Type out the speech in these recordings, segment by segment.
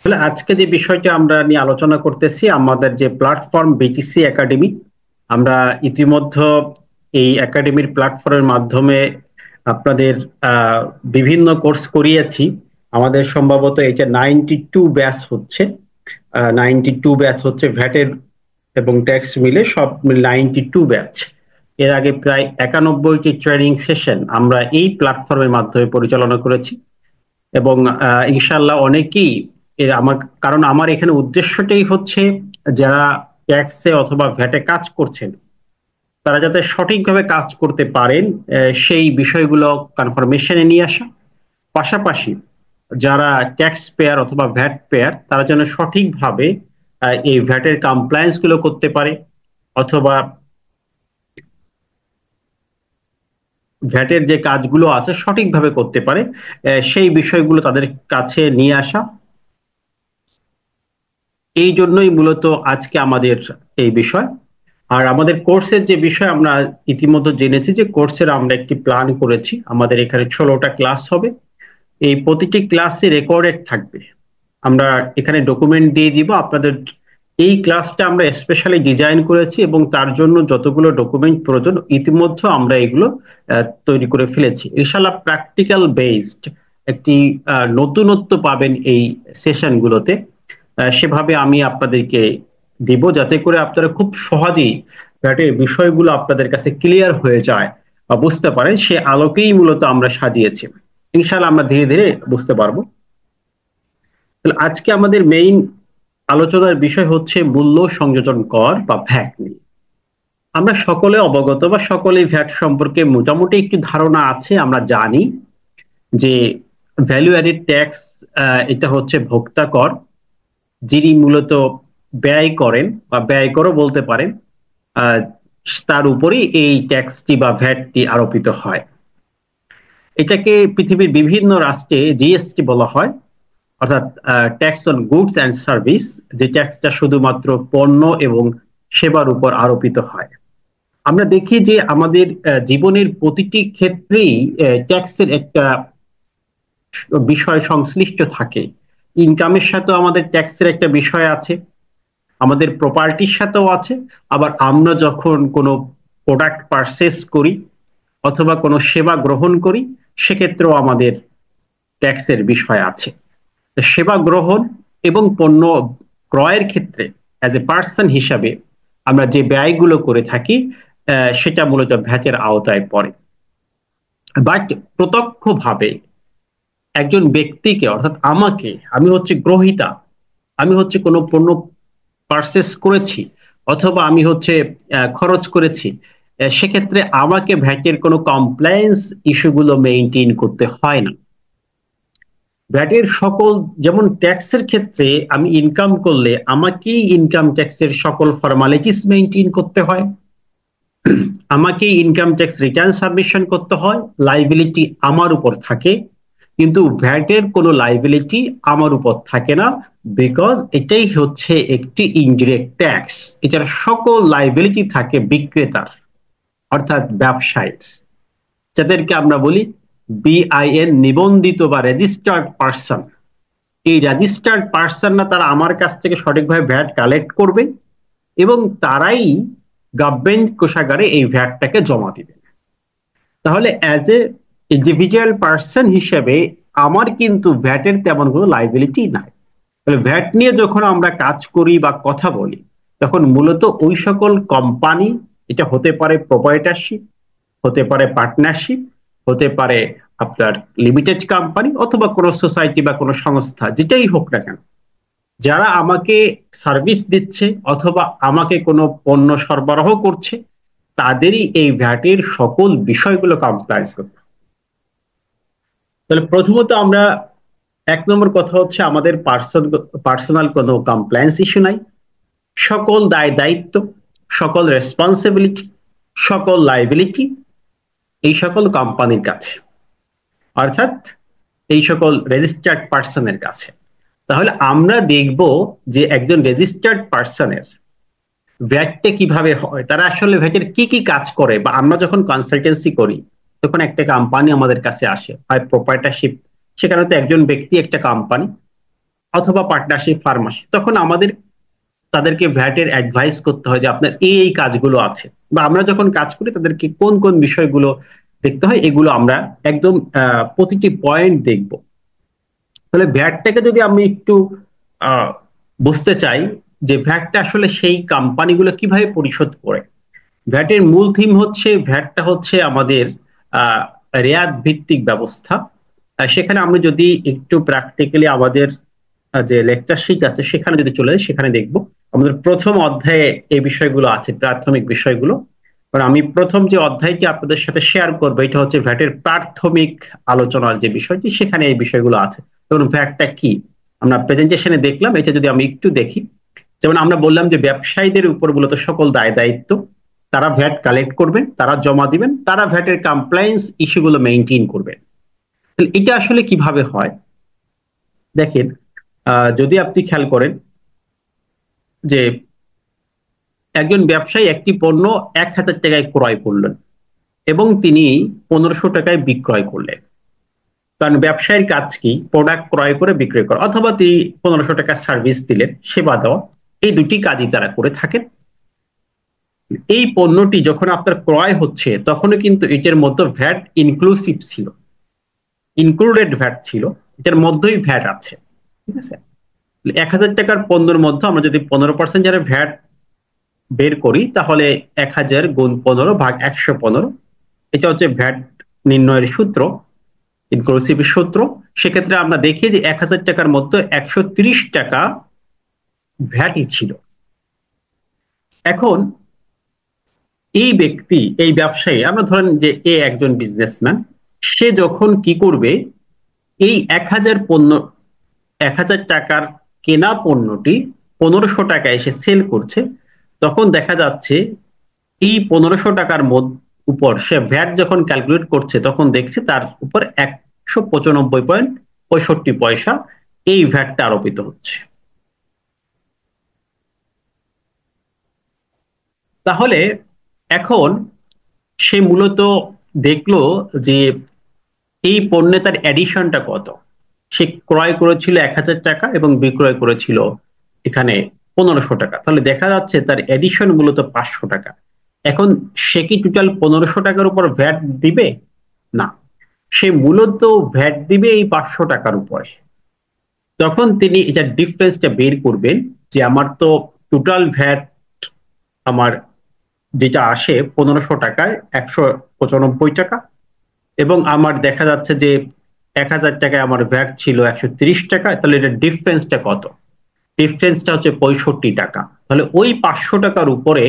তাহলে আজকে যে বিষয়টা আমরা নিয়ে আলোচনা করতেছি আমাদের যে প্ল্যাটফর্ম বিটিসি একাডেমি। আমরা ইতিমধ্যে এই একাডেমির প্ল্যাটফর্মের মাধ্যমে আপনাদের আহ, বিভিন্ন কোর্স করিয়েছি। আমাদের সম্ভবত এটা 92 ব্যাচ হচ্ছে। 92 ব্যাচ হচ্ছে ভ্যাটের এবং ট্যাক্স মিলে সব 92 ব্যাচ। এর আগে প্রায় 91টি ট্রেনিং সেশন আমরা এই প্ল্যাটফর্মের মাধ্যমে পরিচালনা করেছি। এবং ইনশাল্লাহ অনেকেই আমার, কারণ আমার এখানে উদ্দেশ্যটাই হচ্ছে যারা ট্যাক্সে অথবা ভ্যাটে কাজ করছেন তারা যাতে সঠিকভাবে কাজ করতে পারেন, সেই বিষয়গুলো কনফার্মেশনে নিয়ে আসা। পাশাপাশি যারা ট্যাক্স পেয়ার অথবা ভ্যাট পেয়ার তারা যেন সঠিকভাবে এই ভ্যাটের কমপ্লায়েন্স গুলো করতে পারে, অথবা ভ্যাটের যে কাজগুলো আছে সঠিকভাবে করতে পারে, সেই বিষয়গুলো তাদের কাছে নিয়ে আসা। এই জন্যই মূলত আজকে আমাদের এই বিষয়। আর আমাদের কোর্সের যে বিষয় আমরা ইতিমধ্যে জেনেছি যে কোর্সের আমরা একটি প্ল্যান করেছি। আমাদের এখানে 16টা ক্লাস হবে। এই প্রতিটি ক্লাসে রেকর্ডেড থাকবে। আমরা এখানে ডকুমেন্ট দিয়ে দিব আপনাদের। এই ক্লাসটা আমরা স্পেশালি ডিজাইন করেছি এবং তার জন্য যতগুলো ডকুমেন্ট প্রয়োজন ইতিমধ্যে আমরা এগুলো তৈরি করে ফেলেছি। ইনশাআল্লাহ প্র্যাকটিক্যাল বেসড একটি নতুনত্ব পাবেন এই সেশনগুলোতে। সেভাবে আমি আপনাদেরকে দিব যাতে করে আপনারা খুব সহজেই ভ্যাটের বিষয়গুলো আপনাদের কাছে ক্লিয়ার হয়ে যায় বা বুঝতে পারেন। সে আলোকেই মূলত আমরা সাজিয়েছি। ইনশাআল্লাহ আমরা ধীরে ধীরে বুঝতে পারবো। তাহলে আজকে আমাদের মেইন আলোচনার বিষয় হচ্ছে মূল্য সংযোজন কর বা ভ্যাট নিয়ে। আমরা সকলে অবগত বা সকলেই ভ্যাট সম্পর্কে মোটামুটি একটু ধারণা আছে। আমরা জানি যে ভ্যালু অ্যাডেড ট্যাক্স এটা হচ্ছে ভোক্তা কর, যিনি মূলত ব্যয় করেন বা ব্যয় করও বলতে পারেন, আহ, তার উপরেই এই ট্যাক্সটি বা ভ্যাটটি আরোপিত হয়। এটাকে পৃথিবীর বিভিন্ন রাষ্ট্রে জিএসটি বলা হয়, অর্থাৎ tax on goods and service, যে ট্যাক্সটা শুধুমাত্র পণ্য এবং সেবার উপর আরোপিত হয়। আমরা দেখি যে আমাদের জীবনের প্রতিটি ক্ষেত্রেই ট্যাক্সের একটা বিষয় সংশ্লিষ্ট থাকে। ইনকামের সাথেও আমাদের ট্যাক্সের একটা বিষয় আছে, আমাদের প্রপার্টির সাথেও আছে। আবার আমরা যখন কোনো প্রোডাক্ট পারচেস করি অথবা কোনো সেবা গ্রহণ করি সেক্ষেত্রেও আমাদের ট্যাক্সের বিষয় আছে। সেবা গ্রহণ এবং পণ্য ক্রয়ের ক্ষেত্রে অ্যাজ এ পার্সন হিসাবে আমরা যে ব্যয়গুলো করে থাকি সেটা মূলত ভ্যাটের আওতায় পড়ে। বাট প্রত্যক্ষভাবে একজন ব্যক্তিকে, অর্থাৎ আমাকে, আমি হচ্ছে গ্রহীতা, আমি হচ্ছে কোনো পণ্য পারচেস করেছি অথবা আমি হচ্ছে খরচ করেছি, সেক্ষেত্রে আমাকে ভ্যাটের কোনো কমপ্লায়েন্স ইস্যুগুলো মেইনটেইন করতে হয় না। ভ্যাটের সকল, যেমন ট্যাক্সের ক্ষেত্রে আমি ইনকাম করলে আমাকেই ইনকাম ট্যাক্সের সকল ফর্মালিটিস মেইনটেইন করতে হয়, আমাকেই ইনকাম ট্যাক্স রিটার্ন সাবমিশন করতে হয়, লাইবিলিটি আমার উপর থাকে। কিন্তু ভ্যাটের কোনো লাইবিলিটি আমার উপর থাকে না, বিকজ এটাই হচ্ছে একটি ইনডিরেক্ট ট্যাক্স। এটার সকল লাইবিলিটি থাকে বিক্রেতার, অর্থাৎ ব্যবসায়ীর, যাদেরকে আমরা বলি বিআইএন, নিবন্ধিত বা রেজিস্টার্ড পার্সন। এই রেজিস্টার্ড পার্সনরা তারা আমার কাছ থেকে সঠিকভাবে ভ্যাট কালেক্ট করবে এবং তারাই গভর্নমেন্ট কোষাগারে এই ভ্যাটটাকে জমা দিবে। তাহলে অ্যাজ এ ইন্ডিভিজুয়াল পার্সন হিসেবে আমার কিন্তু ভ্যাটের তেমন কোনো লাইবিলিটি নাই। তাহলে ভ্যাট নিয়ে যখন আমরা কাজ করি বা কথা বলি তখন মূলত ওই সকল কোম্পানি, এটা হতে পারে প্রোপাইটারশিপ, হতে পারে পার্টনারশিপ, হতে পারে আপনার লিমিটেড কোম্পানি অথবা কোনো সোসাইটি বা কোনো সংস্থা, যেটাই হোক না কেন, যারা আমাকে সার্ভিস দিচ্ছে অথবা আমাকে কোনো পণ্য সরবরাহ করছে তাদেরই এই ভ্যাটের সকল বিষয়গুলো কমপ্লায়েন্স করতে হবে। তাহলে প্রথমত আমরা 1 নম্বর কথা হচ্ছে আমাদের পার্সোনাল কোনো কমপ্লায়েন্স ইস্যু নাই। সকল দায় দায়িত্ব, সকল রেসপন্সিবিলিটি, সকল লাইবিলিটি এই সকল কোম্পানির কাছে, অর্থাৎ এই সকল রেজিস্টার্ড পার্সনের কাছে। তাহলে আমরা দেখব যে একজন রেজিস্টার্ড পার্সনের ভ্যাটটা কিভাবে হয়, তারা আসলে ভ্যাটের কি কি কাজ করে। বা আমরা যখন কনসালটেন্সি করি তখন একটা কোম্পানি আমাদের কাছে আসে, হয় প্রোপাইটারশিপ, সেখানে তো একজন ব্যক্তি একটা কোম্পানি, অথবা পার্টনারশিপ ফার্মাসি, তখন আমাদের তাদেরকে ভ্যাটের অ্যাডভাইস করতে হয় যে আপনার এই কাজগুলো আছে, বা আমরা যখন কাজ করি তাদেরকে কোন কোন বিষয়গুলো দেখতে হয়, এগুলো আমরা একদম প্রতিটি পয়েন্ট দেখব। তাহলে ভ্যাটটাকে যদি আমি একটু আহ, বুঝতে চাই যে ভ্যাটটা আসলে সেই কোম্পানিগুলো কিভাবে পরিশোধ করে। ভ্যাটের মূল থিম হচ্ছে, ভ্যাটটা হচ্ছে আমাদের আহ রেয়াত ভিত্তিক ব্যবস্থা। সেখানে আমরা যদি একটু প্র্যাকটিক্যালি আমাদের যে লেকচার শিট আছে সেখানে যদি চলে যাই, সেখানে দেখব আমাদের প্রথম অধ্যায়ে এই বিষয়গুলো আছে, প্রাথমিক বিষয়গুলো। কারণ আমি প্রথম যে অধ্যায়টি আপনাদের সাথে শেয়ার করবো এটা হচ্ছে ভ্যাটের প্রাথমিক আলোচনার যে বিষয়টি, সেখানে এই বিষয়গুলো আছে। যেমন ভ্যাটটা কি আমরা প্রেজেন্টেশনে দেখলাম, এটা যদি আমি একটু দেখি, যেমন আমরা বললাম যে ব্যবসায়ীদের উপর মূলত সকল দায় দায়িত্ব, তারা ভ্যাট কালেক্ট করবেন, তারা জমা দিবেন, তারা ভ্যাটের কমপ্লায়েন্স ইস্যুগুলো মেইনটেইন করবেন। এটা আসলে কিভাবে হয় দেখেন, যদি আপনি খেয়াল করেন যে একজন ব্যবসায়ী একটি পণ্য 1,000 টাকায় ক্রয় করলেন এবং তিনি 1500 টাকায় বিক্রয় করলেন। কারণ ব্যবসায়ীর কাজ কি, প্রোডাক্ট ক্রয় করে বিক্রয় করা, অথবা তিনি 1500 টাকার সার্ভিস দিলেন, সেবা দেওয়া, এই দুটি কাজই তারা করে থাকেন। এই পণ্যটি যখন আপনার ক্রয় হচ্ছে তখনও কিন্তু এটার মধ্যে ভ্যাট ইনক্লুসিভ ছিল, ইনক্লুডেড ভ্যাট ছিল, এটার মধ্যেই ভ্যাট আছে। ঠিক আছে, 1,000 টাকার পণ্যের মধ্যে আমরা যদি 15% যারা ভ্যাট বের করি, তাহলে 1000 গুণ 15 ভাগ 115, এটা হচ্ছে ভ্যাট নির্ণয়ের সূত্র, ইনক্লুসিভ সূত্র। সেক্ষেত্রে আমরা দেখি যে 1,000 টাকার মধ্যে 130 টাকা ভ্যাটই ছিল। এখন এই ব্যক্তি, এই ব্যবসায়ী, আমরা ধরেন যে এ একজন বিজনেসম্যান, সে যখন কি করবে, এই 1,000 টাকার কেনা পণ্যটি 1500 টাকায় এসে সেল করছে, তখন দেখা যাচ্ছে এই 1500 টাকার উপর সে ভ্যাট যখন ক্যালকুলেট করছে, তখন দেখছে তার উপর 195.65 পয়সা এই ভ্যাটটা আরোপিত হচ্ছে। তাহলে এখন সে মূলত দেখলো যে এই পণ্যে তার এডিশনটা কত। সে ক্রয় করেছিল 1,000 টাকা এবং বিক্রয় করেছিল এখানে 1500 টাকা, তাহলে দেখা যাচ্ছে তার এডিশন মূলত 500 টাকা। এখন সে কি টোটাল 1500 টাকার উপর ভ্যাট দিবে? না, সে মূলত ভ্যাট দিবে এই 500 টাকার উপরে। তখন তিনি এটা ডিফারেন্সটা বের করবেন যে আমার তো টোটাল ভ্যাট আমার যেটা আসে 1500 টাকায় 195 টাকা, এবং আমার দেখা যাচ্ছে যে 1,000 টাকায় আমার ভ্যাট ছিল 130 টাকা, তাহলে এটা ডিফারেন্সটা কত? ডিফারেন্সটা হচ্ছে 65 টাকা। তাহলে ওই 500 টাকার উপরে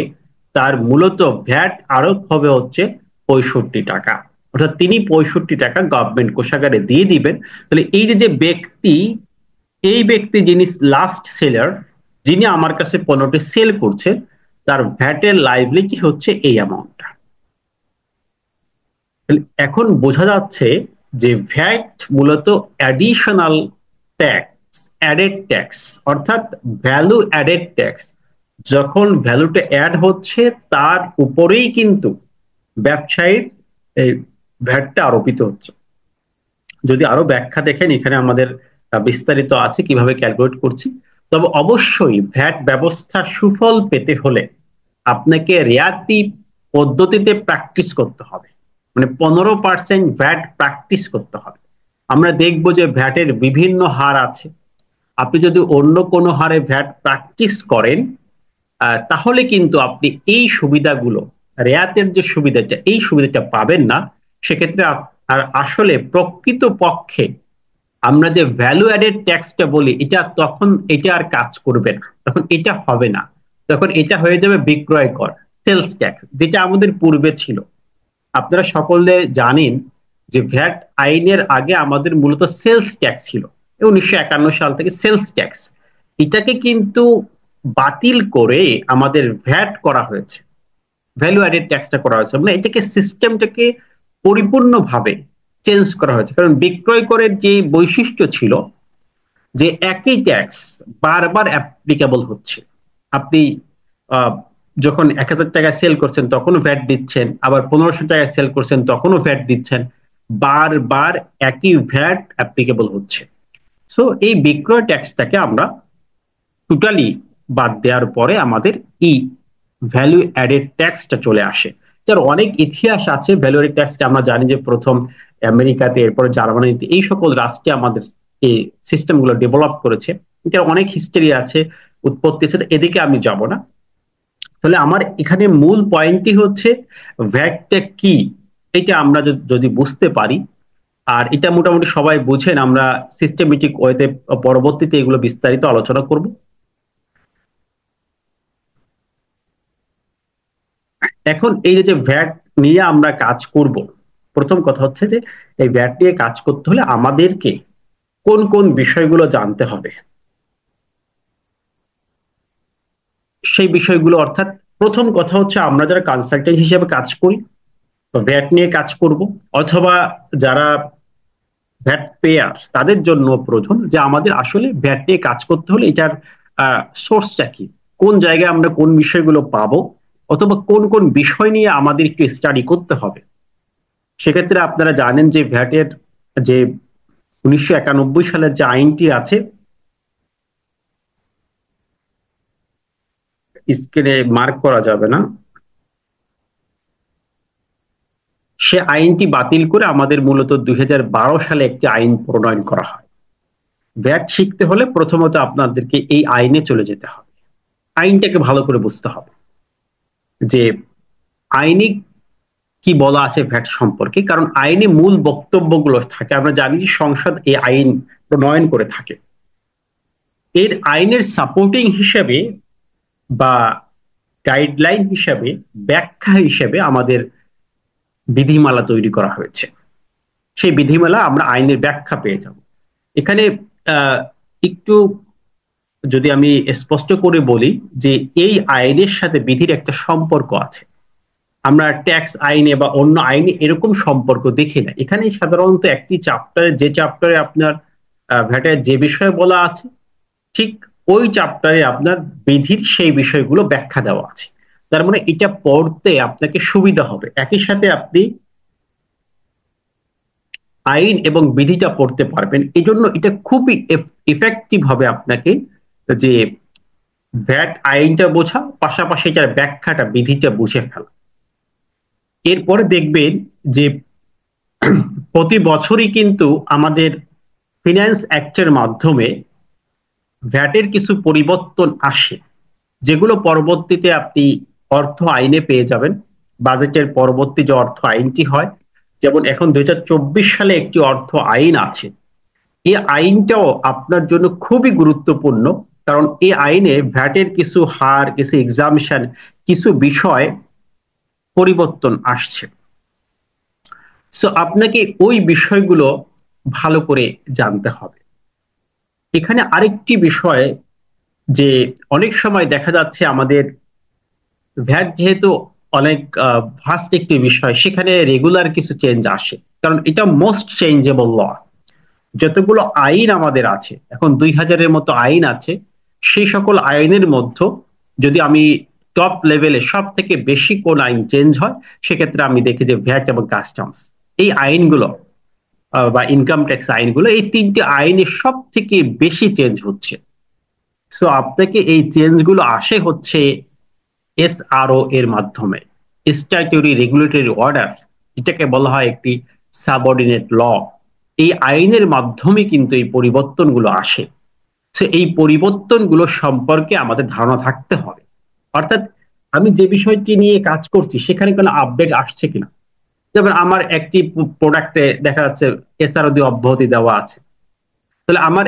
তার মূলত ভ্যাট আরোপ হবে হচ্ছে 65 টাকা, অর্থাৎ তিনি 65 টাকা গভর্নমেন্ট কোষাগারে দিয়ে দিবেন। তাহলে এই যে ব্যক্তি, এই ব্যক্তি যিনি লাস্ট সেলার, যিনি আমার কাছে পণ্যটি সেল করছেন, তার ভ্যাটের লাইবিলিটি হচ্ছে এই অ্যামাউন্টটা। এখন বোঝা যাচ্ছে যে ভ্যাট মূলত অ্যাডিশনাল ট্যাক্স, অ্যাডেড ট্যাক্স, অর্থাৎ ভ্যালু অ্যাডেড ট্যাক্স। যখন ভ্যালুটা অ্যাড হচ্ছে তার উপরেই কিন্তু ব্যবসায়ীর এই ভ্যাটটা আরোপিত হচ্ছে। যদি আরো ব্যাখ্যা দেখেন, এখানে আমাদের বিস্তারিত আছে কিভাবে ক্যালকুলেট করছি। তবে অবশ্যই ভ্যাট ব্যবস্থার সুফল পেতে হলে আপনাকে রেয়াতি পদ্ধতিতে প্র্যাকটিস করতে হবে, মানে 15% ভ্যাট প্র্যাকটিস করতে হবে। আমরা দেখব যে ভ্যাটের বিভিন্ন হার আছে। আপনি যদি অন্য কোনো হারে ভ্যাট প্র্যাকটিস করেন, তাহলে কিন্তু আপনি এই সুবিধাগুলো, রেয়াতের যে সুবিধাটা, এই সুবিধাটা পাবেন না। সেক্ষেত্রে আর আসলে প্রকৃত পক্ষে আমরা যে ভ্যালু অ্যাডেড ট্যাক্সটা বলি, এটা তখন এটা আর কাজ করবে না, তখন এটা হবে না, তখন এটা হয়ে যাবে বিক্রয় কর, সেলস ট্যাক্স, যেটা আমাদের পূর্বে ছিল। আপনারা সকলে জানেন যে ভ্যাট আইনের আগে আমাদের মূলত সেলস ট্যাক্স ছিল, 1951 সাল থেকে সেলস ট্যাক্স, এটাকে কিন্তু বাতিল করে আমাদের ভ্যাট করা হয়েছে, ভ্যালু অ্যাডেড ট্যাক্সটা করা হয়েছে, মানে এটাকে সিস্টেমটাকে পরিপূর্ণভাবে চেঞ্জ করা হয়েছে। কারণ বিক্রয় করের যে বৈশিষ্ট্য ছিল যে একই ট্যাক্স বারবার অ্যাপ্লিকেবল হচ্ছে। আপনি যখন 1,000 টাকায় সেল করছেন তখনও ভ্যাট দিচ্ছেন, আবার 1500 টাকায় সেল করছেন তখনও ভ্যাট দিচ্ছেন, বারবার একই ভ্যাট অ্যাপ্লিকেবল হচ্ছে। সো এই বিক্রয় ট্যাক্সটাকে আমরা টোটালি বাদ দেওয়ার পরে আমাদের এই ভ্যালু অ্যাডেড ট্যাক্সটা চলে আসে, যার অনেক ইতিহাস আছে। ভ্যালু অ্যাডেড ট্যাক্সটা আমরা জানি যে প্রথম আমেরিকাতে, এরপরে জার্মানিতে, এই সকল রাষ্ট্রে আমাদের এই সিস্টেম গুলো ডেভেলপ করেছে। এটার অনেক হিস্টরি আছে, উৎপত্তি আছে, এদিকে আমি যাব না। তাহলে আমার এখানে মূল পয়েন্টটি হচ্ছে ভ্যাটটা কি, এটা আমরা যদি বুঝতে পারি, আর এটা মোটামুটি সবাই বুঝেন, আমরা সিস্টেমেটিক ওয়েতে পরবর্তীতে এগুলো বিস্তারিত আলোচনা করব। এখন এই যে ভ্যাট নিয়ে আমরা কাজ করব, প্রথম কথা হচ্ছে যে এই ভ্যাট নিয়ে কাজ করতে হলে আমাদেরকে কোন কোন বিষয়গুলো জানতে হবে, সেই বিষয়গুলো অর্থাৎ প্রথম কথা হচ্ছে আমরা যারা কনসালটেন্ট হিসেবে কাজ করি, ভ্যাট নিয়ে কাজ করব, অথবা যারা ভ্যাট পেয়ার তাদের জন্য প্রয়োজন যে আমাদের আসলে ভ্যাট নিয়ে কাজ করতে হলে এটার সোর্সটা কি, কোন জায়গায় আমরা কোন বিষয়গুলো পাবো, অথবা কোন কোন বিষয় নিয়ে আমাদের একটু স্টাডি করতে হবে। সেক্ষেত্রে আপনারা জানেন যে ভ্যাটের যে 1991 সালের যে আইনটি আছে, স্ক্রিনে মার্ক করা যাবে না, সে আইনটি বাতিল করে আমাদের মূলত 2012 সালে একটি আইন প্রণয়ন করা হয়। ভ্যাট শিখতে হলে প্রথমত আপনাদেরকে এই আইনে চলে যেতে হবে, আইনটাকে ভালো করে বুঝতে হবে যে আইনে কি বলা আছে ভ্যাট সম্পর্কে। কারণ আইনে মূল বক্তব্যগুলো থাকে, আমরা জানি যে সংসদ এই আইন প্রণয়ন করে থাকে, এর আইনের সাপোর্টিং হিসেবে বা গাইডলাইন হিসেবে, ব্যাখ্যা হিসেবে আমাদের বিধিমালা তৈরি করা হয়েছে। সেই বিধিমালা আমরা আইনের ব্যাখ্যা পেয়ে যাব। এখানে একটু যদি আমি স্পষ্ট করে বলি যে এই আইনের সাথে বিধির একটা সম্পর্ক আছে। আমরা ট্যাক্স আইনে বা অন্য আইনে এরকম সম্পর্ক দেখি না। এখানে সাধারণত একটি চ্যাপ্টারে, যে চ্যাপ্টারে আপনার ভ্যাটের যে বিষয় বলা আছে, ঠিক ওই চ্যাপ্টারে আপনার বিধির সেই বিষয়গুলো ব্যাখ্যা দেওয়া আছে। তার মানে এটা পড়তে আপনাকে সুবিধা হবে, একই সাথে আপনি আইন এবং বিধিটা পড়তে পারবেন। এজন্য এটা খুবই ইফেক্টিভ হবে আপনাকে যে ভ্যাট আইনটা বোঝা, পাশাপাশি এটার ব্যাখ্যাটা, বিধিটা বুঝে ফেলা। এরপরে দেখবেন যে প্রতি বছরই কিন্তু আমাদের ফিনান্স অ্যাক্টের মাধ্যমে ভ্যাটের কিছু পরিবর্তন আসে, যেগুলো পরবর্তীতে আপনি অর্থ আইনে পেয়ে যাবেন। বাজেটের পরবর্তী যে অর্থ আইনটি হয়, যেমন এখন 2024 সালে একটি অর্থ আইন আছে, এই আইনটাও আপনার জন্য খুবই গুরুত্বপূর্ণ। কারণ এই আইনে ভ্যাটের কিছু হার, কিছু এক্সামিশন, কিছু বিষয় পরিবর্তন আসছে। সো আপনাকে ওই বিষয়গুলো ভালো করে জানতে হবে। এখানে আরেকটি বিষয়, যে অনেক সময় দেখা যাচ্ছে আমাদের ভ্যাট যেহেতু অনেক ভাস্ট একটি বিষয়, সেখানে রেগুলার কিছু চেঞ্জ আসে, কারণ এটা মোস্ট চেঞ্জেবল ল। যতগুলো আইন আমাদের আছে, এখন 2000-এর মতো আইন আছে, সেই সকল আইনের মধ্যে যদি আমি টপ লেভেলে সব থেকে বেশি কোন আইন চেঞ্জ হয়, সেক্ষেত্রে আমি দেখি যে ভ্যাট এবং কাস্টমস, এই আইনগুলো বা ইনকাম ট্যাক্স আইনগুলো, এই তিনটি আইনে সব থেকে বেশি চেঞ্জ হচ্ছে। সো আপনাকে এই চেঞ্জ গুলো আসে হচ্ছে এসআরও এর মাধ্যমে, স্ট্যাটিউটরি রেগুলেটরি অর্ডার, এটাকে বলা হয় একটি সাবঅর্ডিনেট ল। এই আইনের মাধ্যমে কিন্তু এই পরিবর্তনগুলো আসে। তো এই পরিবর্তনগুলো সম্পর্কে আমাদের ধারণা থাকতে হবে। অর্থাৎ আমি যে বিষয়টি নিয়ে কাজ করছি সেখানে কোনো আপডেট আসছে কিনা। যেমন আমার একটি প্রোডাক্টে দেখা যাচ্ছে এসআরও দিয়ে অব্যাহতি দেওয়া আছে, তাহলে আমার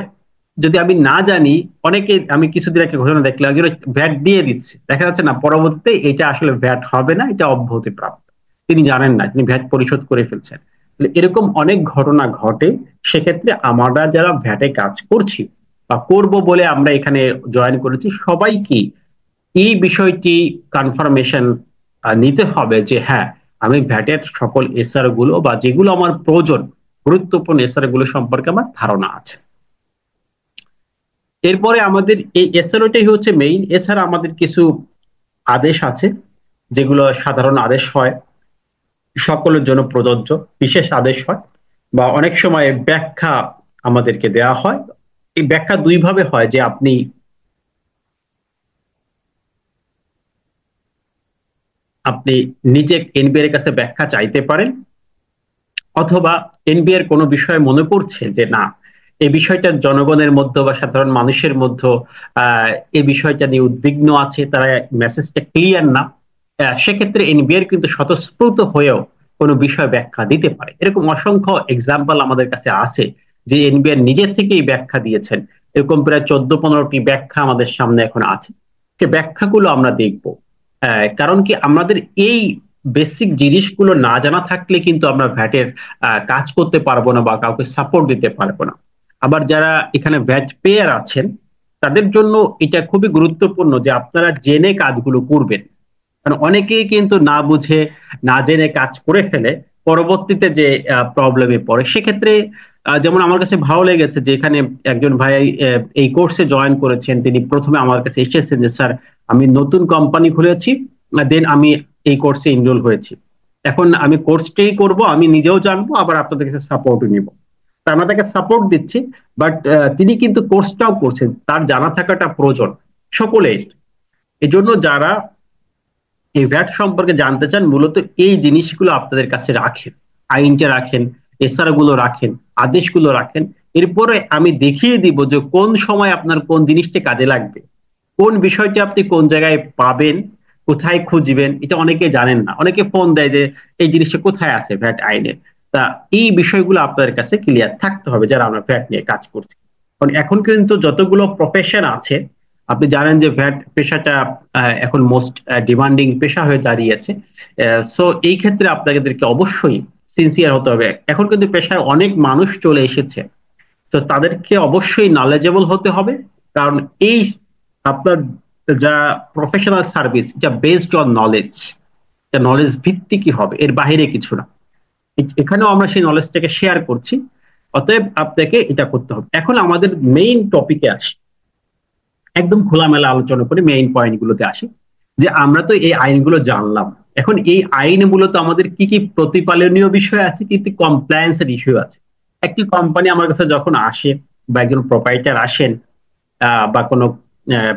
যদি আমি না জানি, অনেকে, আমি কিছুদিন একটা ঘটনা দেখলাম যে ভ্যাট দিয়ে দিচ্ছে, দেখা যাচ্ছে না পরবর্তীতে এটা আসলে ভ্যাট হবে না, এটা অব্যাহতি প্রাপ্ত, তিনি জানেন না, তিনি ভ্যাট পরিশোধ করে ফেলছেন। এরকম অনেক ঘটনা ঘটে। সেক্ষেত্রে আমরা যারা ভ্যাটে কাজ করছি বা করব বলে আমরা এখানে জয়েন করেছি, সবাই কি এই বিষয়টি কনফার্মেশন নিতে হবে যে হ্যাঁ, আমি ভ্যাটের সকল এসআর গুলো বা যেগুলো আমার প্রয়োজন, গুরুত্বপূর্ণ এসআর গুলো সম্পর্কে আমার ধারণা আছে। এরপরে আমাদের এই এসএলওটাই হচ্ছে মেইন। এছাড়া আমাদের কিছু আদেশ আছে, যেগুলো সাধারণ আদেশ হয়, সকলের জন্য প্রযোজ্য, বিশেষ আদেশ হয়, বা অনেক সময় ব্যাখ্যা আমাদেরকে দেয়া হয়, এই ব্যাখ্যা দুই ভাবে হয়, যে আপনি আপনি নিজে এনবিআর এর কাছে ব্যাখ্যা চাইতে পারেন, অথবা এনবিআর কোনো বিষয়ে মনে করছে যে না, এই বিষয়টা জনগণের মধ্যে বা সাধারণ মানুষের মধ্যে এই বিষয়টা নিয়ে উদ্বিগ্ন আছে, তারা মেসেজটা ক্লিয়ার না, সেক্ষেত্রে এনবিআর কিন্তু স্বতঃস্ফূর্ত হয়েও কোনো বিষয় ব্যাখ্যা দিতে পারে। এরকম অসংখ্য এক্সাম্পল আমাদের কাছে আছে যে এনবিআর নিজের থেকেই ব্যাখ্যা দিয়েছেন। এরকম প্রায় 14-15টি ব্যাখ্যা আমাদের সামনে এখন আছে, সে ব্যাখ্যাগুলো আমরা দেখব। কারণ কি, আমাদের এই বেসিক জিনিসগুলো না জানা থাকলে কিন্তু আমরা ভ্যাটের কাজ করতে পারবো না বা কাউকে সাপোর্ট দিতে পারবো না। আবার যারা এখানে ভ্যাট পেয়ার আছেন, তাদের জন্য এটা খুবই গুরুত্বপূর্ণ যে আপনারা জেনে কাজগুলো করবেন। কারণ অনেকেই কিন্তু না বুঝে না জেনে কাজ করে ফেলে, পরবর্তীতে যে প্রবলেমে পড়ে। সেক্ষেত্রে যেমন আমার কাছে ভালো লেগেছে যে এখানে একজন ভাই এই কোর্সে জয়েন করেছেন, তিনি প্রথমে আমার কাছে এসেছেন যে স্যার, আমি নতুন কোম্পানি খুলেছি, দেন আমি এই কোর্সে এনরোল হয়েছি, এখন আমি কোর্সটাই করব, আমি নিজেও জানবো, আবার আপনাদের কাছে সাপোর্টও নিব। আমরা তাকে সাপোর্ট দিচ্ছি, বাট তিনি কিন্তু কোর্সটাও করছেন, তার জানা থাকাটা প্রয়োজন সকলের। এই জন্য যারা এই ভ্যাট সম্পর্কে জানতে চান, মূলত এই জিনিসগুলো আপনাদের কাছে রাখেন, আইনটা রাখেন, এসআর গুলো রাখেন, আদেশগুলো রাখেন। এরপরে আমি দেখিয়ে দিব যে কোন সময় আপনার কোন জিনিসটা কাজে লাগবে, কোন বিষয়টি আপনি কোন জায়গায় পাবেন, কোথায় খুঁজবেন। এটা অনেকে জানেন না, অনেকে ফোন দেয় যে এই জিনিসটা কোথায় আছে ভ্যাট আইনের। তা এই বিষয়গুলো আপনাদের কাছে ক্লিয়ার থাকতে হবে যারা আমরা ভ্যাট নিয়ে কাজ করছি। কারণ এখন কিন্তু যতগুলো প্রফেশন আছে, আপনি জানেন যে ভ্যাট পেশাটা এখন মোস্ট ডিমান্ডিং পেশা হয়ে দাঁড়িয়েছে। সো এই ক্ষেত্রে আপনাদেরকে অবশ্যই সিনসিয়ার হতে হবে। এখন কিন্তু পেশায় অনেক মানুষ চলে এসেছে, তো তাদেরকে অবশ্যই নলেজেবল হতে হবে। কারণ এই আপনার যা প্রফেশনাল সার্ভিস, এটা বেসড অন নলেজ, এটা নলেজ ভিত্তিকই হবে, এর বাইরে কিছু না। এখানেও আমরা সেই নলেজটাকে শেয়ার করছি, অতএব আপনাকে এটা করতে হবে। এখন আমাদের মেইন টপিকে আসি, একদম খোলামেলা আলোচনা করে মেইন পয়েন্ট গুলোতে আসি। যে আমরা তো এই আইনগুলো জানলাম, এখন এই আইনে মূলত আমাদের কি কি প্রতিপালনীয় বিষয় আছে, কিন্তু কমপ্লায়েন্সের ইস্যু আছে। একটি কোম্পানি আমার কাছে যখন আসে, বা একজন প্রোপাইটার আসেন, বা কোনো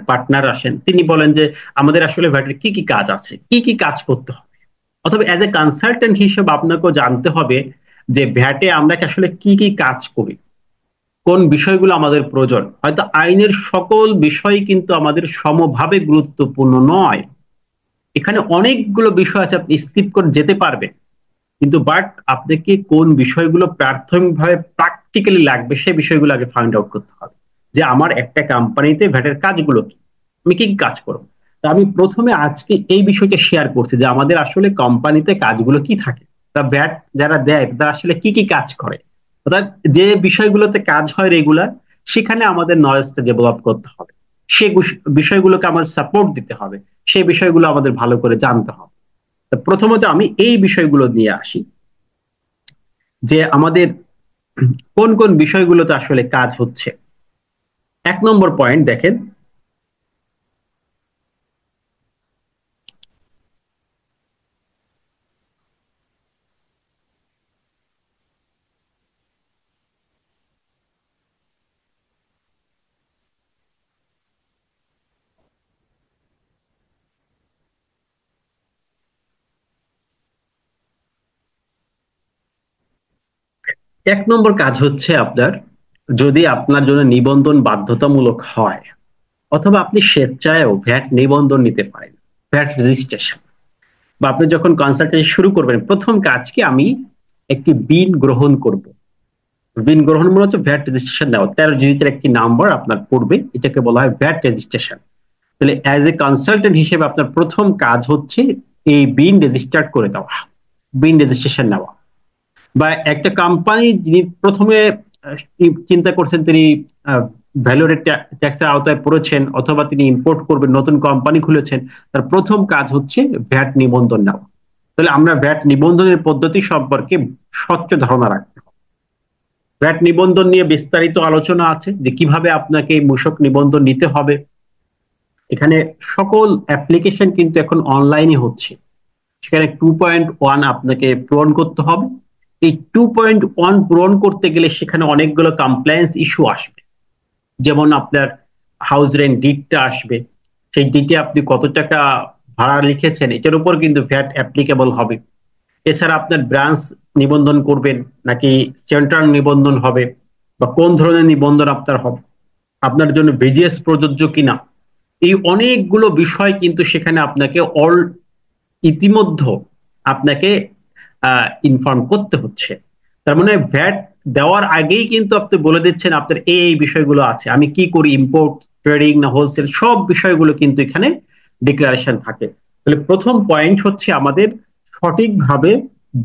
পার্টনার আসেন, তিনি বলেন যে আমাদের আসলে ভ্যাটের কি কি কাজ আছে, কি কি কাজ করতে হবে। অথবা অ্যাজ এ কনসালটেন্ট হিসেবে আপনাকেও জানতে হবে যে ভ্যাটে আমরা আসলে কি কি কাজ করি, কোন বিষয়গুলো আমাদের প্রয়োজন। হয়তো আইনের সকল বিষয় কিন্তু আমাদের সমভাবে গুরুত্বপূর্ণ নয়, এখানে অনেকগুলো বিষয় আছে আপনি স্কিপ করে যেতে পারবেন, কিন্তু বাট আপনাকে কোন বিষয়গুলো প্রাথমিকভাবে প্র্যাকটিক্যালি লাগবে সে বিষয়গুলো আগে ফাইন্ড আউট করতে হবে। যে আমার একটা কোম্পানিতে ভ্যাটের কাজগুলো কি, আমি কি কি কাজ করবো। তা আমি প্রথমে আজকে এই বিষয়টা শেয়ার করছি যে আমাদের আসলে কোম্পানিতে কাজগুলো কি থাকে, তা ভ্যাট যারা দেয় তারা আসলে কি কি কাজ করে, অর্থাৎ যে বিষয়গুলোতে কাজ হয় রেগুলার, সেখানে আমাদের নলেজটা ডেভেলপ করতে হবে, সে বিষয়গুলোকে আমাদের সাপোর্ট দিতে হবে, সেই বিষয়গুলো আমাদের ভালো করে জানতে হবে। প্রথমত আমি এই বিষয়গুলো নিয়ে আসি, যে আমাদের কোন কোন বিষয়গুলোতে আসলে কাজ হচ্ছে। 1 নম্বর পয়েন্ট দেখেন, 1 নম্বর কাজ হচ্ছে আপনার, যদি আপনার জন্য নিবন্ধন বাধ্যতামূলক হয়, অথবা আপনি স্বেচ্ছায়ও ভ্যাট নিবন্ধন নিতে পারেন, ভ্যাট রেজিস্ট্রেশন, বা আপনি যখন কনসালটেন্সি শুরু করবেন, প্রথম কাজ কি, আমি একটি বিন গ্রহণ করব। বিন গ্রহণ মানে হচ্ছে ভ্যাট রেজিস্ট্রেশন নেওয়া, 13 ডিজিটের একটি নাম্বার আপনার পড়বে, এটাকে বলা হয় ভ্যাট রেজিস্ট্রেশন। তাহলে অ্যাজ এ কনসালটেন্ট হিসেবে আপনার প্রথম কাজ হচ্ছে এই বিন রেজিস্টার্ড করে দেওয়া, বিন রেজিস্ট্রেশন নেওয়া। বা একটা কোম্পানি যিনি প্রথমে চিন্তা করছেন, তিনি ভ্যালুরেট ট্যাক্সের আওতায় পড়েছেন, অথবা তিনি ইম্পোর্ট করবেন, নতুন কোম্পানি খুলেছেন, তার প্রথম কাজ হচ্ছে ভ্যাট নিবন্ধন নেওয়া। তাহলে আমরা ভ্যাট নিবন্ধনের পদ্ধতি সম্পর্কে স্বচ্ছ ধারণা রাখতে হবে। ভ্যাট নিবন্ধন নিয়ে বিস্তারিত আলোচনা আছে যে কিভাবে আপনাকে এই মূসক নিবন্ধন নিতে হবে। এখানে সকল অ্যাপ্লিকেশন কিন্তু এখন অনলাইনে হচ্ছে, সেখানে 2.1 আপনাকে পূরণ করতে হবে। এই 2.1 পূরণ করতে গেলে সেখানে অনেকগুলো কমপ্লায়েন্স ইস্যু আসবে, যেমন আপনার হাউস রেন্ট ডিডটা আসবে, সেই ডিটে আপনি কত টাকা ভাড়া লিখেছেন এটার উপর কিন্তু ভ্যাট অ্যাপ্লিকেবল হবে। এছাড়া আপনার ব্রাঞ্চ নিবন্ধন করবেন নাকি সেন্ট্রাল নিবন্ধন হবে, বা কোন ধরনের নিবন্ধন আপনার হবে, আপনার জন্য ভিডিএস প্রযোজ্য কিনা, এই অনেকগুলো বিষয় কিন্তু সেখানে আপনাকে ইতিমধ্যে আপনাকে ইনফর্ম করতে হচ্ছে। তার মানে ভ্যাট দেওয়ার আগেই কিন্তু আপনি বলে দিচ্ছেন আপনার এই বিষয়গুলো আছে, আমি কি করি, ইম্পোর্ট, ট্রেডিং না হোলসেল, সব বিষয়গুলো কিন্তু এখানে ডিক্লারেশন থাকে। তাহলে প্রথম পয়েন্ট হচ্ছে আমাদের সঠিকভাবে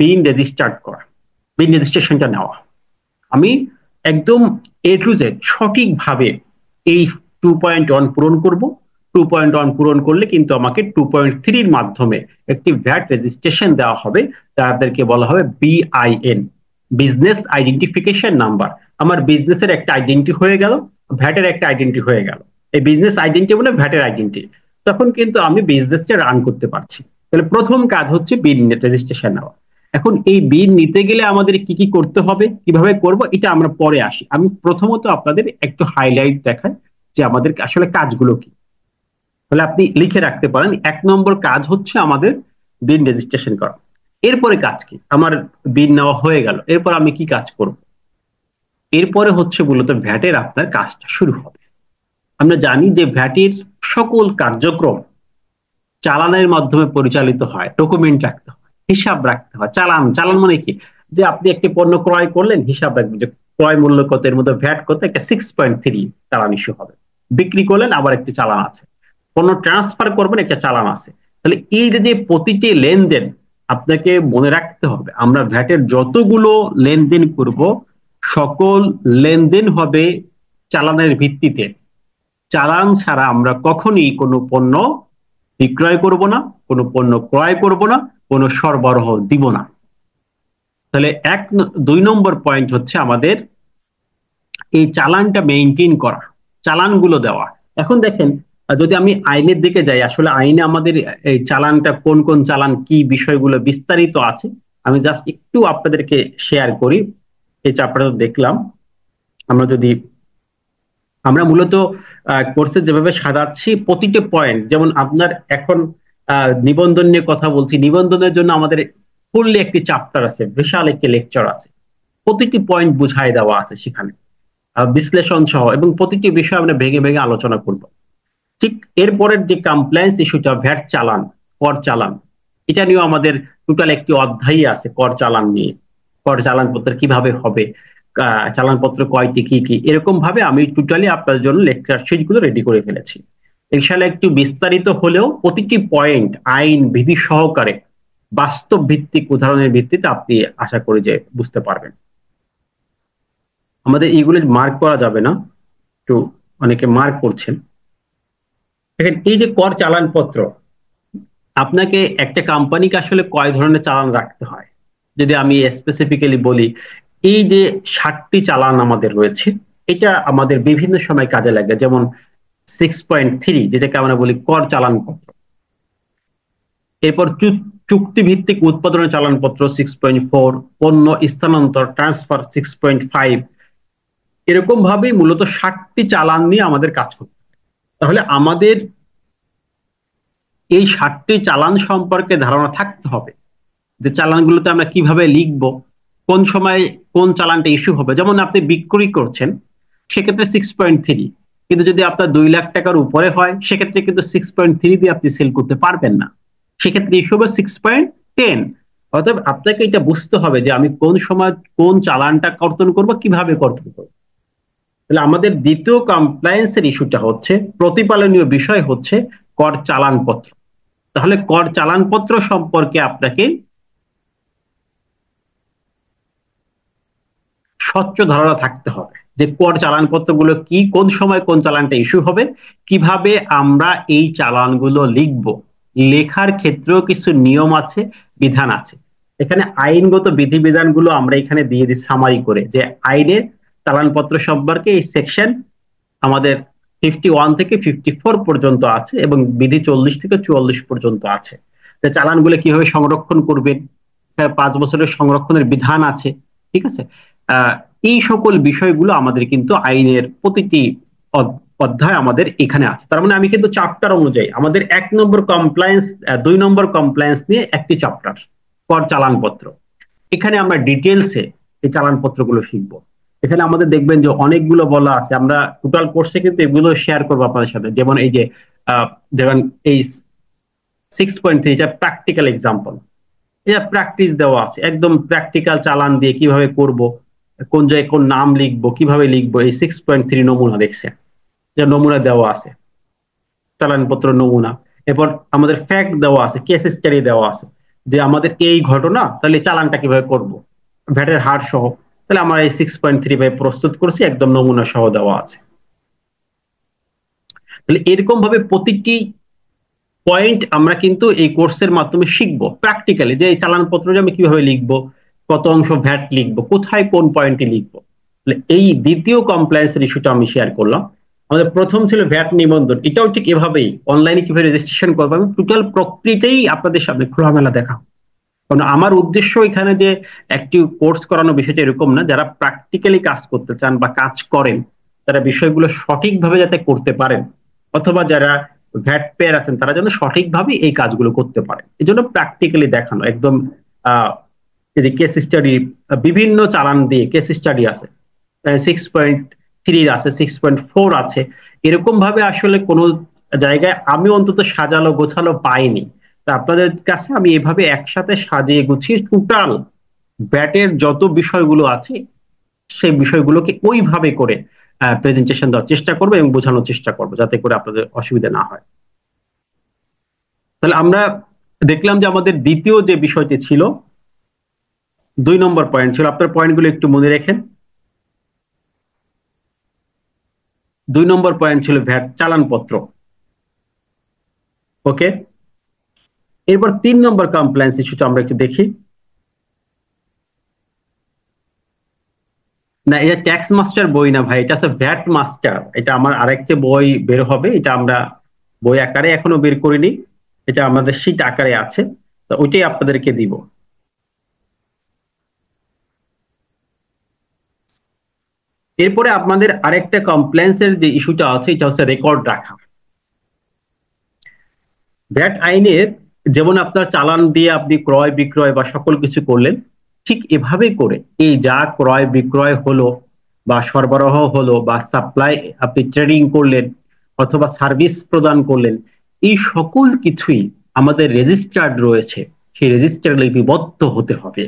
বিন রেজিস্টার্ড করা, বিন রেজিস্ট্রেশনটা নেওয়া। আমি একদম A to Z সঠিকভাবে এই 2.1 পূরণ করব। 2.1 পূরণ করলে কিন্তু আমাকে 2.3 মাধ্যমে একটি ভ্যাট রেজিস্ট্রেশন দেওয়া হবে, তাদেরকে বলা হবে BIN, বিজনেস আইডেন্টিফিকেশন নাম্বার। আমার বিজনেসের একটা আইডেন্টি হয়ে গেল, ভ্যাটের একটা আইডেন্টি হয়ে গেল, এই বিজনেস আইডেন্টি বলে ভ্যাটের আইডেন্টি, তখন কিন্তু আমি বিজনেসটা রান করতে পারছি। তাহলে প্রথম কাজ হচ্ছে বিন রেজিস্ট্রেশন নেওয়া। এখন এই বিন নিতে গেলে আমাদের কি কি করতে হবে, কিভাবে করব, এটা আমরা পরে আসি। আমি প্রথমত আপনাদের একটু হাইলাইট দেখাই যে আমাদের আসলে কাজগুলো কি। তাহলে আপনি লিখে রাখতে পারেন, 1 নম্বর কাজ হচ্ছে আমাদের বিন রেজিস্ট্রেশন করা। এরপরে কাজ কি, আমার বিন নেওয়া হয়ে গেল, এরপর আমি কি কাজ করব? এরপরে হচ্ছে মূলত ভ্যাটের আপনার কাজটা শুরু হবে। আমরা জানি যে ভ্যাটের সকল কার্যক্রম চালানের মাধ্যমে পরিচালিত হয়, ডকুমেন্ট রাখতে হয়, হিসাব রাখতে হয়। চালান, চালান মানে কি, যে আপনি একটি পণ্য ক্রয় করলেন, হিসাব রাখবেন যে ক্রয় মূল্য কত, এর মধ্যে ভ্যাট কত, একটা 6.3 চালান ইস্যু হবে। বিক্রি করলেন, আবার একটি চালান আছে। পণ্য ট্রান্সফার করবেন, একটা চালান আছে। তাহলে এই যে প্রতিটি লেনদেন আপনাকে মনে রাখতে হবে, আমরা ভ্যাটের যতগুলো লেনদেন করব সকল লেনদেন হবে চালানের ভিত্তিতে। চালান ছাড়া আমরা কখনই কোনো পণ্য বিক্রয় করব না, কোনো পণ্য ক্রয় করব না, কোনো সরবরাহ দিব না। তাহলে 2 নম্বর পয়েন্ট হচ্ছে আমাদের এই চালানটা মেইনটেইন করা, চালানগুলো দেওয়া। এখন দেখেন, যদি আমি আইনের দিকে যাই, আসলে আইনে আমাদের এই চালানটা কোন কোন চালান, কি বিষয়গুলো বিস্তারিত আছে, আমি জাস্ট একটু আপনাদেরকে শেয়ার করি। এই চ্যাপ্টারটা দেখলাম, আমরা যদি আমরা মূলত কোর্সে যেভাবে সাজাচ্ছি প্রতিটি পয়েন্ট, যেমন আপনার এখন নিবন্ধন নিয়ে কথা বলছি, নিবন্ধনের জন্য আমাদের ফুললি একটি চ্যাপ্টার আছে, বিশাল একটি লেকচার আছে, প্রতিটি পয়েন্ট বুঝাই দেওয়া আছে সেখানে, বিশ্লেষণ সহ, এবং প্রতিটি বিষয় আমরা ভেঙে ভেঙে আলোচনা করব। ঠিক এরপরের যে কমপ্লায়েন্স ইস্যুটা, ভ্যাট চালান, কর চালান, এটা নিয়েও আমাদের টোটাল একটি অধ্যায় আছে কর চালান নিয়ে। কর চালান পত্র কিভাবে হবে, চালানপত্র কয়টি, কি কি, এরকম ভাবে আমি টোটালি আপনার জন্য লেকচার শিট গুলো রেডি করে ফেলেছি। ইনশাআল্লাহ একটু বিস্তারিত হলেও প্রতিটি পয়েন্ট আইন বিধি সহকারে বাস্তব ভিত্তিক উদাহরণের ভিত্তিতে আপনি আশা করি যে বুঝতে পারবেন। আমাদের এইগুলো মার্ক করা যাবে না, একটু অনেকে মার্ক করছেন। দেখেন, এই যে কর চালানপত্র, আপনাকে একটা কোম্পানিকে আসলে কয় ধরনের চালান রাখতে হয়, যদি আমি স্পেসিফিক্যালি বলি, এই যে 60টি চালান আমাদের রয়েছে, এটা আমাদের বিভিন্ন সময় কাজে লাগে। যেমন 6.3 যেটাকে আমরা বলি কর চালানপত্র, এরপর চুক্তি ভিত্তিক উৎপাদনের চালানপত্র 6.4, পণ্য স্থানান্তর ট্রান্সফার 6.5, এরকম ভাবেই মূলত 60টি চালান নিয়ে আমাদের কাজ করতে। তাহলে আমাদের এই 60টি চালান সম্পর্কে ধারণা থাকতে হবে, যে চালানগুলোতে আমরা কিভাবে লিখবো, কোন সময় কোন চালানটা ইস্যু হবে। যেমন আপনি বিক্রি করছেন, সেক্ষেত্রে 6.3, কিন্তু যদি আপনার 2 লাখ টাকার উপরে হয়, সেক্ষেত্রে কিন্তু 6.3 দিয়ে আপনি সেল করতে পারবেন না, সেক্ষেত্রে ইস্যু হবে 6.10। অতএব আপনাকে এটা বুঝতে হবে যে আমি কোন সময় কোন চালানটা কর্তন করব, কিভাবে কর্তন করব। তাহলে আমাদের দ্বিতীয় কমপ্লায়েন্সের ইস্যুটা হচ্ছে, প্রতিপালনীয় বিষয় হচ্ছে কর চালানপত্র। তাহলে কর চালানপত্র সম্পর্কে আপনাকে স্বচ্ছ ধারণা থাকতে হবে যে কর চালানপত্রগুলো কি, কোন সময় কোন চালানটা ইস্যু হবে, কিভাবে আমরা এই চালানগুলো লিখব। লেখার ক্ষেত্রেও কিছু নিয়ম আছে, বিধান আছে। এখানে আইনগত বিধিবিধানগুলো আমরা এখানে দিয়ে দিই সামারি করে, যে আইনের চালানপত্র সম্পর্কে এই সেকশন আমাদের 51 থেকে 54 পর্যন্ত আছে, এবং বিধি 40 থেকে 44 পর্যন্ত আছে। চালানগুলো কিভাবে সংরক্ষণ করবেন, 5 বছরের সংরক্ষণের বিধান আছে, ঠিক আছে। এই সকল বিষয়গুলো আমাদের কিন্তু আইনের প্রতিটি অধ্যায় আমাদের এখানে আছে। তার মানে আমি কিন্তু চ্যাপ্টার অনুযায়ী আমাদের 1 নম্বর কমপ্লায়েন্স 2 নম্বর কমপ্লায়েন্স নিয়ে একটি চ্যাপ্টার কর চালানপত্র। এখানে আমরা ডিটেলসে এই চালানপত্রগুলো শিখবো। এখানে আমাদের দেখবেন যে অনেকগুলো বলা আছে, আমরা টোটাল কোর্সে কিন্তু এগুলো শেয়ার করবো আপনাদের সাথে। যেমন এই যে যেমন এই 6.3 এটা প্র্যাকটিক্যাল এক্সাম্পল, এটা প্র্যাকটিস দেওয়া আছে, একদম প্র্যাকটিক্যাল চালান দিয়ে কিভাবে করব, কোন জায়গায় কোন নাম লিখবো, কিভাবে লিখবো, এই 6.3 নমুনা দেখছে, যে নমুনা দেওয়া আছে, চালানপত্র নমুনা। এরপর আমাদের ফ্যাক্ট দেওয়া আছে, কেস স্টাডি দেওয়া আছে, যে আমাদের এই ঘটনা, তাহলে চালানটা কিভাবে করব, ভ্যাটের হার সহ। তাহলে আমরা এই 6.3 ভাবে প্রস্তুত করছি, একদম নমুনা সহ দেওয়া আছে। তাহলে এরকম ভাবে প্রতিটি পয়েন্ট আমরা কিন্তু এই কোর্সের মাধ্যমে শিখবো প্র্যাকটিক্যালি, যে এই চালানপত্রটা আমি কিভাবে লিখবো, কত অংশ ভ্যাট লিখবো, কোথায় কোন পয়েন্টে লিখবো। এই দ্বিতীয় কমপ্লায়েন্সের ইস্যুটা আমি শেয়ার করলাম। আমাদের প্রথম ছিল ভ্যাট নিবন্ধন, এটাও ঠিক এভাবেই অনলাইনে কিভাবে রেজিস্ট্রেশন করবো, আমি টোটাল প্রক্রিয়াটাই আপনাদের সামনে খোলামেলা দেখা। কারণ আমার উদ্দেশ্য এখানে যে একটি কোর্স করানো বিষয়টা এরকম না, যারা প্র্যাকটিক্যালি কাজ করতে চান বা কাজ করেন তারা বিষয়গুলো সঠিকভাবে যাতে করতে পারেন, অথবা যারা ভ্যাট পেয়ার আছেন তারা যেন সঠিকভাবে এই কাজগুলো করতে পারে, এই জন্য প্র্যাকটিক্যালি দেখানো। একদম এই যে কেস স্টাডি, বিভিন্ন চালান দিয়ে কেস স্টাডি আছে, 6.3 আছে, 6.4 আছে, এরকম ভাবে আসলে কোন জায়গায় আমি অন্তত সাজালো গোছালো পাইনি। তা আপনাদের কাছে আমি এভাবে একসাথে সাজিয়ে গুছিয়ে টোটাল ব্যাটের যত বিষয়গুলো আছে সেই বিষয়গুলোকে ওইভাবে করে প্রেজেন্টেশন দেওয়ার চেষ্টা করবো এবং বোঝানোর চেষ্টা করবো, যাতে করে আপনাদের অসুবিধা না হয়। তাহলে আমরা দেখলাম যে আমাদের দ্বিতীয় যে বিষয়টি ছিল 2 নম্বর পয়েন্ট ছিল, আপনার পয়েন্টগুলো একটু মনে রেখেন। 2 নম্বর পয়েন্ট ছিল ভ্যাট চালানপত্র। ওকে, এরপর 3 নম্বর কমপ্লায়েন্স ইস্যুটা আমরা একটু দেখি। না, এটা ট্যাক্স মাস্টার বই না ভাই, এটা আছে ভ্যাট মাস্টার। এটা আমার আরেকটা বই বের হবে, এটা আমরা বই আকারে এখনো বের করিনি, এটা আমাদের শীট আকারে আছে, তো ওইটাই আপনাদেরকে দিব। এরপরে আপনাদের আরেকটা কমপ্লেন্সের যে ইস্যুটা আছে, এটা হচ্ছে রেকর্ড রাখা। ভ্যাট আইনের যেমন আপনার চালান দিয়ে আপনি ক্রয় বিক্রয় বা সকল কিছু করলেন, ঠিক এভাবে করে এই যা ক্রয় বিক্রয় হলো বা সরবরাহ হলো বা সাপ্লাই আপনি ট্রেডিং করলেন অথবা সার্ভিস প্রদান করলেন, এই সকল কিছুই আমাদের রেজিস্টার্ড রয়েছে, সেই রেজিস্টার লিপিবদ্ধ হতে হবে।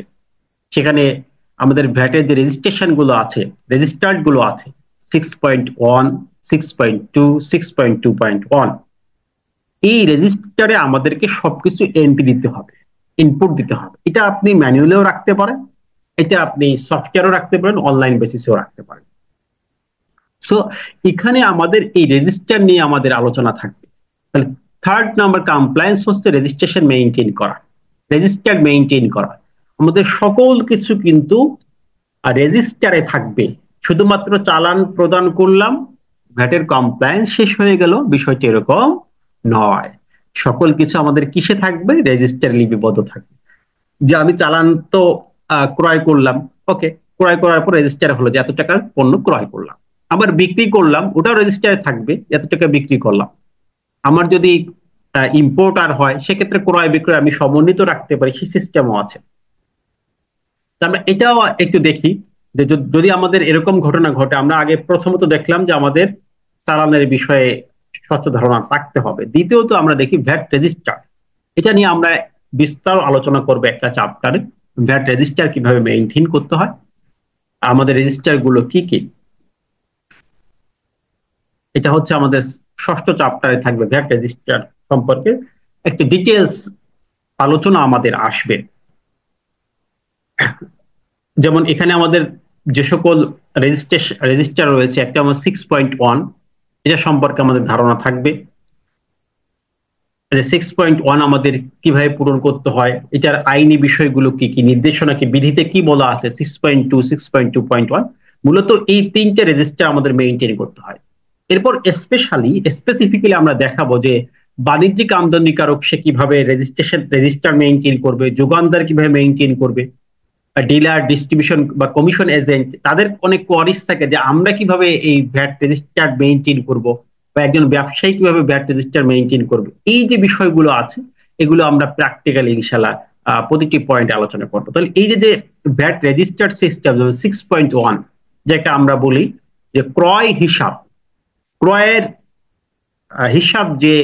সেখানে আমাদের ভ্যাটের যে রেজিস্ট্রেশন গুলো আছে, রেজিস্টার্ড গুলো আছে 6.1, 6.2, 6.2.1, এই রেজিস্টারে আমাদেরকে সবকিছু এন্ট্রি দিতে হবে, ইনপুট দিতে হবে। এটা আপনি ম্যানুয়ালেও রাখতে পারেন, এটা আপনি সফটওয়্যারও রাখতে পারেন, অনলাইন বেসিসেও রাখতে পারেন। সো এখানে আমাদের এই রেজিস্টার নিয়ে আমাদের আলোচনা থাকবে। তাহলে 3rd নাম্বার কমপ্লায়েন্স হচ্ছে রেজিস্ট্রেশন মেইনটেইন করা, রেজিস্টার মেইনটেইন করা। আমাদের সকল কিছু কিন্তু রেজিস্টারে থাকবে। শুধুমাত্র চালান প্রদান করলাম, ভ্যাটের কমপ্লায়েন্স শেষ হয়ে গেল, বিষয়টি এরকম নয়। সকল কিছু আমাদের কিসে থাকবে? রেজিস্টার লিপিবদ্ধ থাকবে। যে আমি চালান তো ক্রয় করলাম, ওকে, ক্রয় করার পর রেজিস্টার হলো যে এত টাকার পণ্য ক্রয় করলাম। আবার বিক্রি করলাম, ওটাও রেজিস্টারে থাকবে, এত টাকা বিক্রি করলাম। আমার যদি ইম্পোর্টার হয়, সেক্ষেত্রে ক্রয় বিক্রয় আমি সমন্বিত রাখতে পারি, সেই সিস্টেমও আছে। আমরা এটাও একটু দেখি যে যদি আমাদের এরকম ঘটনা ঘটে, আমরা আগে প্রথমত দেখলাম যে আমাদের চালানের বিষয়ে স্বচ্ছ ধারণা রাখতে হবে। দ্বিতীয়ত আমরা দেখি ভ্যাট রেজিস্টার, এটা নিয়ে আমরা বিস্তার আলোচনা করবো একটা চ্যাপ্টারে। ভ্যাট রেজিস্টার কিভাবে মেইনটেইন করতে হয়, আমাদের রেজিস্টার গুলো কি কি, এটা হচ্ছে আমাদের 6ষ্ঠ চ্যাপ্টারে থাকবে। ভ্যাট রেজিস্টার সম্পর্কে একটি ডিটেলস আলোচনা আমাদের আসবে। যেমন এখানে আমাদের যে সকল রেজিস্টার রয়েছে, একটা আমার 6.1, এটা সম্পর্কে আমাদের ধারণা থাকবে। 6.1 আমাদের কিভাবে পূরণ করতে হয়, এটার আইনি বিষয়গুলো কি কি, নির্দেশনা কি, বিধিতে কি বলা আছে। 6.2, 6.2.1, মূলত এই 3টে রেজিস্টার আমাদের মেইনটেইন করতে হয়। এরপর স্পেসিফিক্যালি আমরা দেখাবো যে বাণিজ্যিক আমদানিকারক সে কিভাবে রেজিস্টার মেইনটেইন করবে, যোগানদার কিভাবে মেইনটেইন করবে, ডিলার, ডিস্ট্রিবিউশন বা কমিশন এজেন্ট, তাদের অনেক কোয়ারিজ থাকে যে আমরা কিভাবে এই ভ্যাট রেজিস্টার মেইনটেইন করব, বা একজন ব্যবসায়ী কিভাবে ভ্যাট রেজিস্টার মেইনটেইন করবে। এই যে বিষয়গুলো আছে, এগুলো আমরা প্র্যাকটিক্যালি ইনশাল্লাহ প্রতিটি পয়েন্টে আলোচনা করবো। তাহলে এই যে ভ্যাট রেজিস্টার সিস্টেম 6.1, যেটা আমরা বলি যে ক্রয় হিসাব, ক্রয়ের হিসাব যে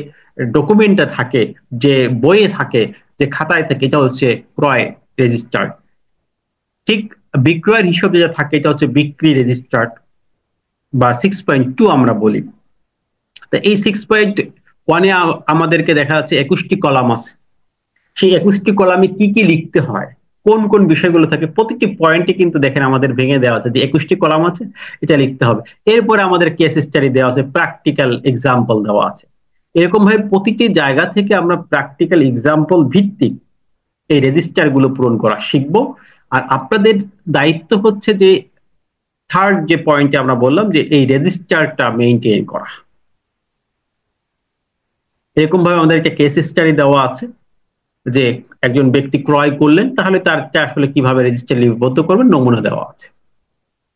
ডকুমেন্টটা থাকে, যে বইয়ে থাকে, যে খাতায় থাকে, এটা হচ্ছে ক্রয় রেজিস্টার। ঠিক বিক্রয়ের হিসাব যেটা থাকে, এটা হচ্ছে বিক্রি রেজিস্টার বা 6.2 আমরা বলি। তো এই 6.1-এ আমাদেরকে দেখা যাচ্ছে 21টি কলাম আছে। সেই 21টি কলামে কি কি লিখতে হয়, কোন কোন বিষয়গুলো থাকে, প্রতিটি পয়েন্টে কিন্তু দেখেন আমাদের ভেঙে দেওয়া আছে যে 21টি কলাম আছে, এটা লিখতে হবে। এরপরে আমাদের কেস স্টাডি দেওয়া আছে, প্র্যাকটিক্যাল এক্সাম্পল দেওয়া আছে। এরকম ভাবে প্রতিটি জায়গা থেকে আমরা প্র্যাকটিক্যাল এক্সাম্পল ভিত্তিক এই রেজিস্টার গুলো পূরণ করা শিখবো। আর আপনাদের দায়িত্ব হচ্ছে যে থার্ড যে পয়েন্টে আমরা বললাম যে এই রেজিস্টারটা মেইনটেইন করা। এরকম ভাবে আমাদের একটা কেস স্টাডি দেওয়া আছে যে একজন ব্যক্তি ক্রয় করলেন, তাহলে তারটা আসলে কিভাবে রেজিস্টার লিপিবদ্ধ করবেন, নমুনা দেওয়া আছে।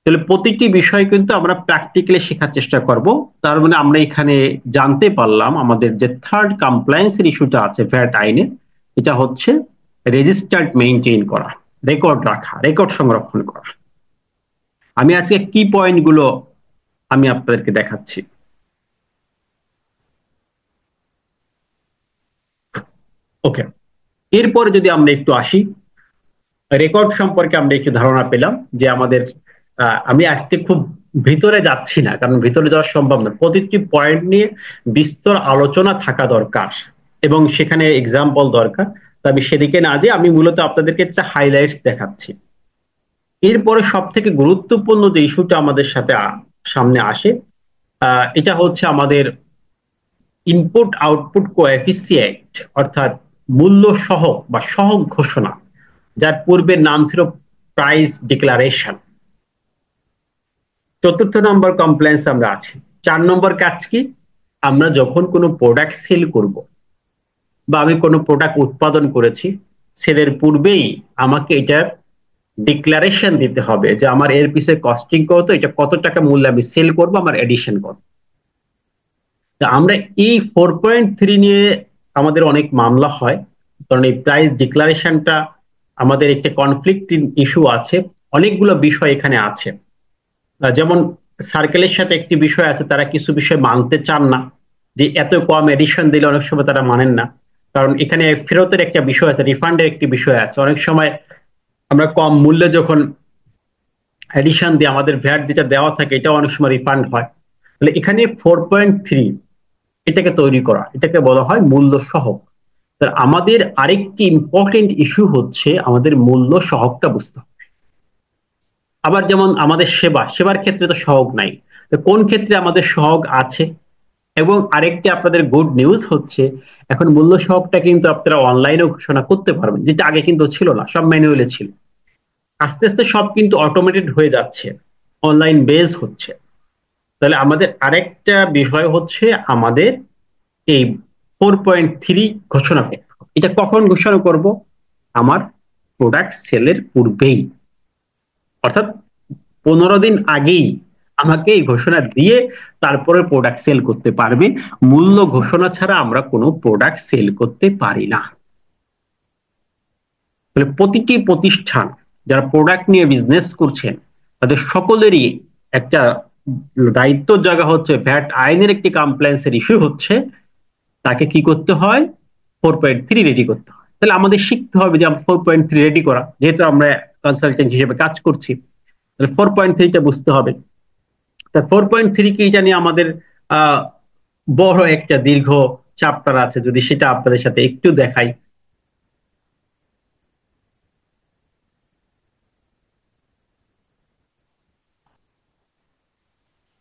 তাহলে প্রতিটি বিষয় কিন্তু আমরা প্র্যাকটিক্যালি শেখার চেষ্টা করব। তার মানে আমরা এখানে জানতে পারলাম আমাদের যে থার্ড কমপ্লায়েন্সের ইস্যুটা আছে ভ্যাট আইনে, এটা হচ্ছে রেজিস্টার্ড মেইনটেইন করা, রেকর্ড রাখা, রেকর্ড সংরক্ষণ করা। আমি আজকে কি পয়েন্ট গুলো আমি আপনাদেরকে দেখাচ্ছি। ওকে, এরপরে যদি আমরা একটু আসি, রেকর্ড সম্পর্কে আমরা একটু ধারণা পেলাম যে আমাদের আমি আজকে খুব ভিতরে যাচ্ছি না, কারণ ভিতরে যাওয়া সম্ভব না। প্রতিটি পয়েন্ট নিয়ে বিস্তর আলোচনা থাকা দরকার এবং সেখানে এক্সাম্পল দরকার। তো আমি সেদিকে না যে, আমি মূলত আপনাদেরকে একটা হাইলাইটস দেখাচ্ছি। এরপরে সব থেকে গুরুত্বপূর্ণ যে ইস্যুটা আমাদের সাথে সামনে আসে, এটা হচ্ছে আমাদের ইনপুট আউটপুট কোএফিসিয়েন্ট, অর্থাৎ মূল্য সহগ বা সহগ ঘোষণা, যার পূর্বের নাম ছিল প্রাইস ডিক্লারেশন। চতুর্থ নম্বর কমপ্লেন্স আমরা আছি। 4 নম্বর কাজ কি, আমরা যখন কোনো প্রোডাক্ট সেল করব বা আমি কোনো প্রোডাক্ট উৎপাদন করেছি, সেলের পূর্বেই আমাকে এটার ডিক্লারেশন দিতে হবে যে আমার এর পিছনে কস্টিং কত, এটা কত টাকা মূল্যে আমি সেল করব, আমার এডিশন কত। আমরা এই 4.3 নিয়ে আমাদের অনেক মামলা হয়, কারণ এই প্রাইস ডিক্লারেশনটা আমাদের একটা কনফ্লিক্টিং ইস্যু আছে। অনেকগুলো বিষয় এখানে আছে, যেমন সার্কেলের সাথে একটি বিষয় আছে, তারা কিছু বিষয় মানতে চান না, যে এত কম এডিশন দিলে অনেক সময় তারা মানেন না। কারণ এখানে ফেরতের একটা বিষয় আছে, রিফান্ডের একটি বিষয় আছে। অনেক সময় আমরা কম মূল্যে যখন এডিশন দিই, আমাদের ভ্যাট যেটা দেওয়া থাকে এটা অনেক সময় রিফান্ড হয়। তাহলে এখানে 4.3 এটাকে তৈরি করা, এটাকে বলা হয় মূল্য সহগ। তাহলে আমাদের আরেকটি ইম্পর্টেন্ট ইস্যু হচ্ছে আমাদের মূল্য সহগটা বুঝতে হবে। আবার যেমন আমাদের সেবার ক্ষেত্রে তো সহগ নাই, তো কোন ক্ষেত্রে আমাদের সহগ আছে। এবং আরেকটি আপনাদের গুড নিউজ হচ্ছে, এখন মূল্য সহগটা কিন্তু আপনারা অনলাইনেও ঘোষণা করতে পারবেন, যেটা আগে কিন্তু ছিল না, সব ম্যানুয়ালে ছিল। আস্তে আস্তে সব কিন্তু অটোমেটেড হয়ে যাচ্ছে, অনলাইন বেস হচ্ছে। তাহলে আমাদের আরেকটা বিষয় হচ্ছে আমাদের এই 4.3 ঘোষণা করতে হবে। এটা কখন ঘোষণা করব, আমার প্রোডাক্ট সেলের পূর্বেই, অর্থাৎ 15 দিন আগেই আমাকে এই ঘোষণা দিয়ে তারপরে প্রোডাক্ট সেল করতে পারবে। মূল্য ঘোষণা ছাড়া আমরা কোনো প্রোডাক্ট সেল করতে পারি না। তাহলে প্রতিটি প্রতিষ্ঠান যারা প্রোডাক্ট নিয়ে বিজনেস করছেন, তাদের সকলেরই একটা দায়িত্ব জায়গা হচ্ছে, ভ্যাট আইনের একটি কমপ্লায়েন্সের ইস্যু হচ্ছে, তাকে কি করতে হয়, 4.3 রেডি করতে হয়। তাহলে আমাদের শিখতে হবে যে 4.3 রেডি করা, যেহেতু আমরা কনসালটেন্ট হিসেবে কাজ করছি, তাহলে 4.3টা বুঝতে হবে। তা 4.3 কি, এটা নিয়ে আমাদের বড় একটা দীর্ঘ চ্যাপ্টার আছে, যদি সেটা আপনাদের সাথে একটু দেখাই।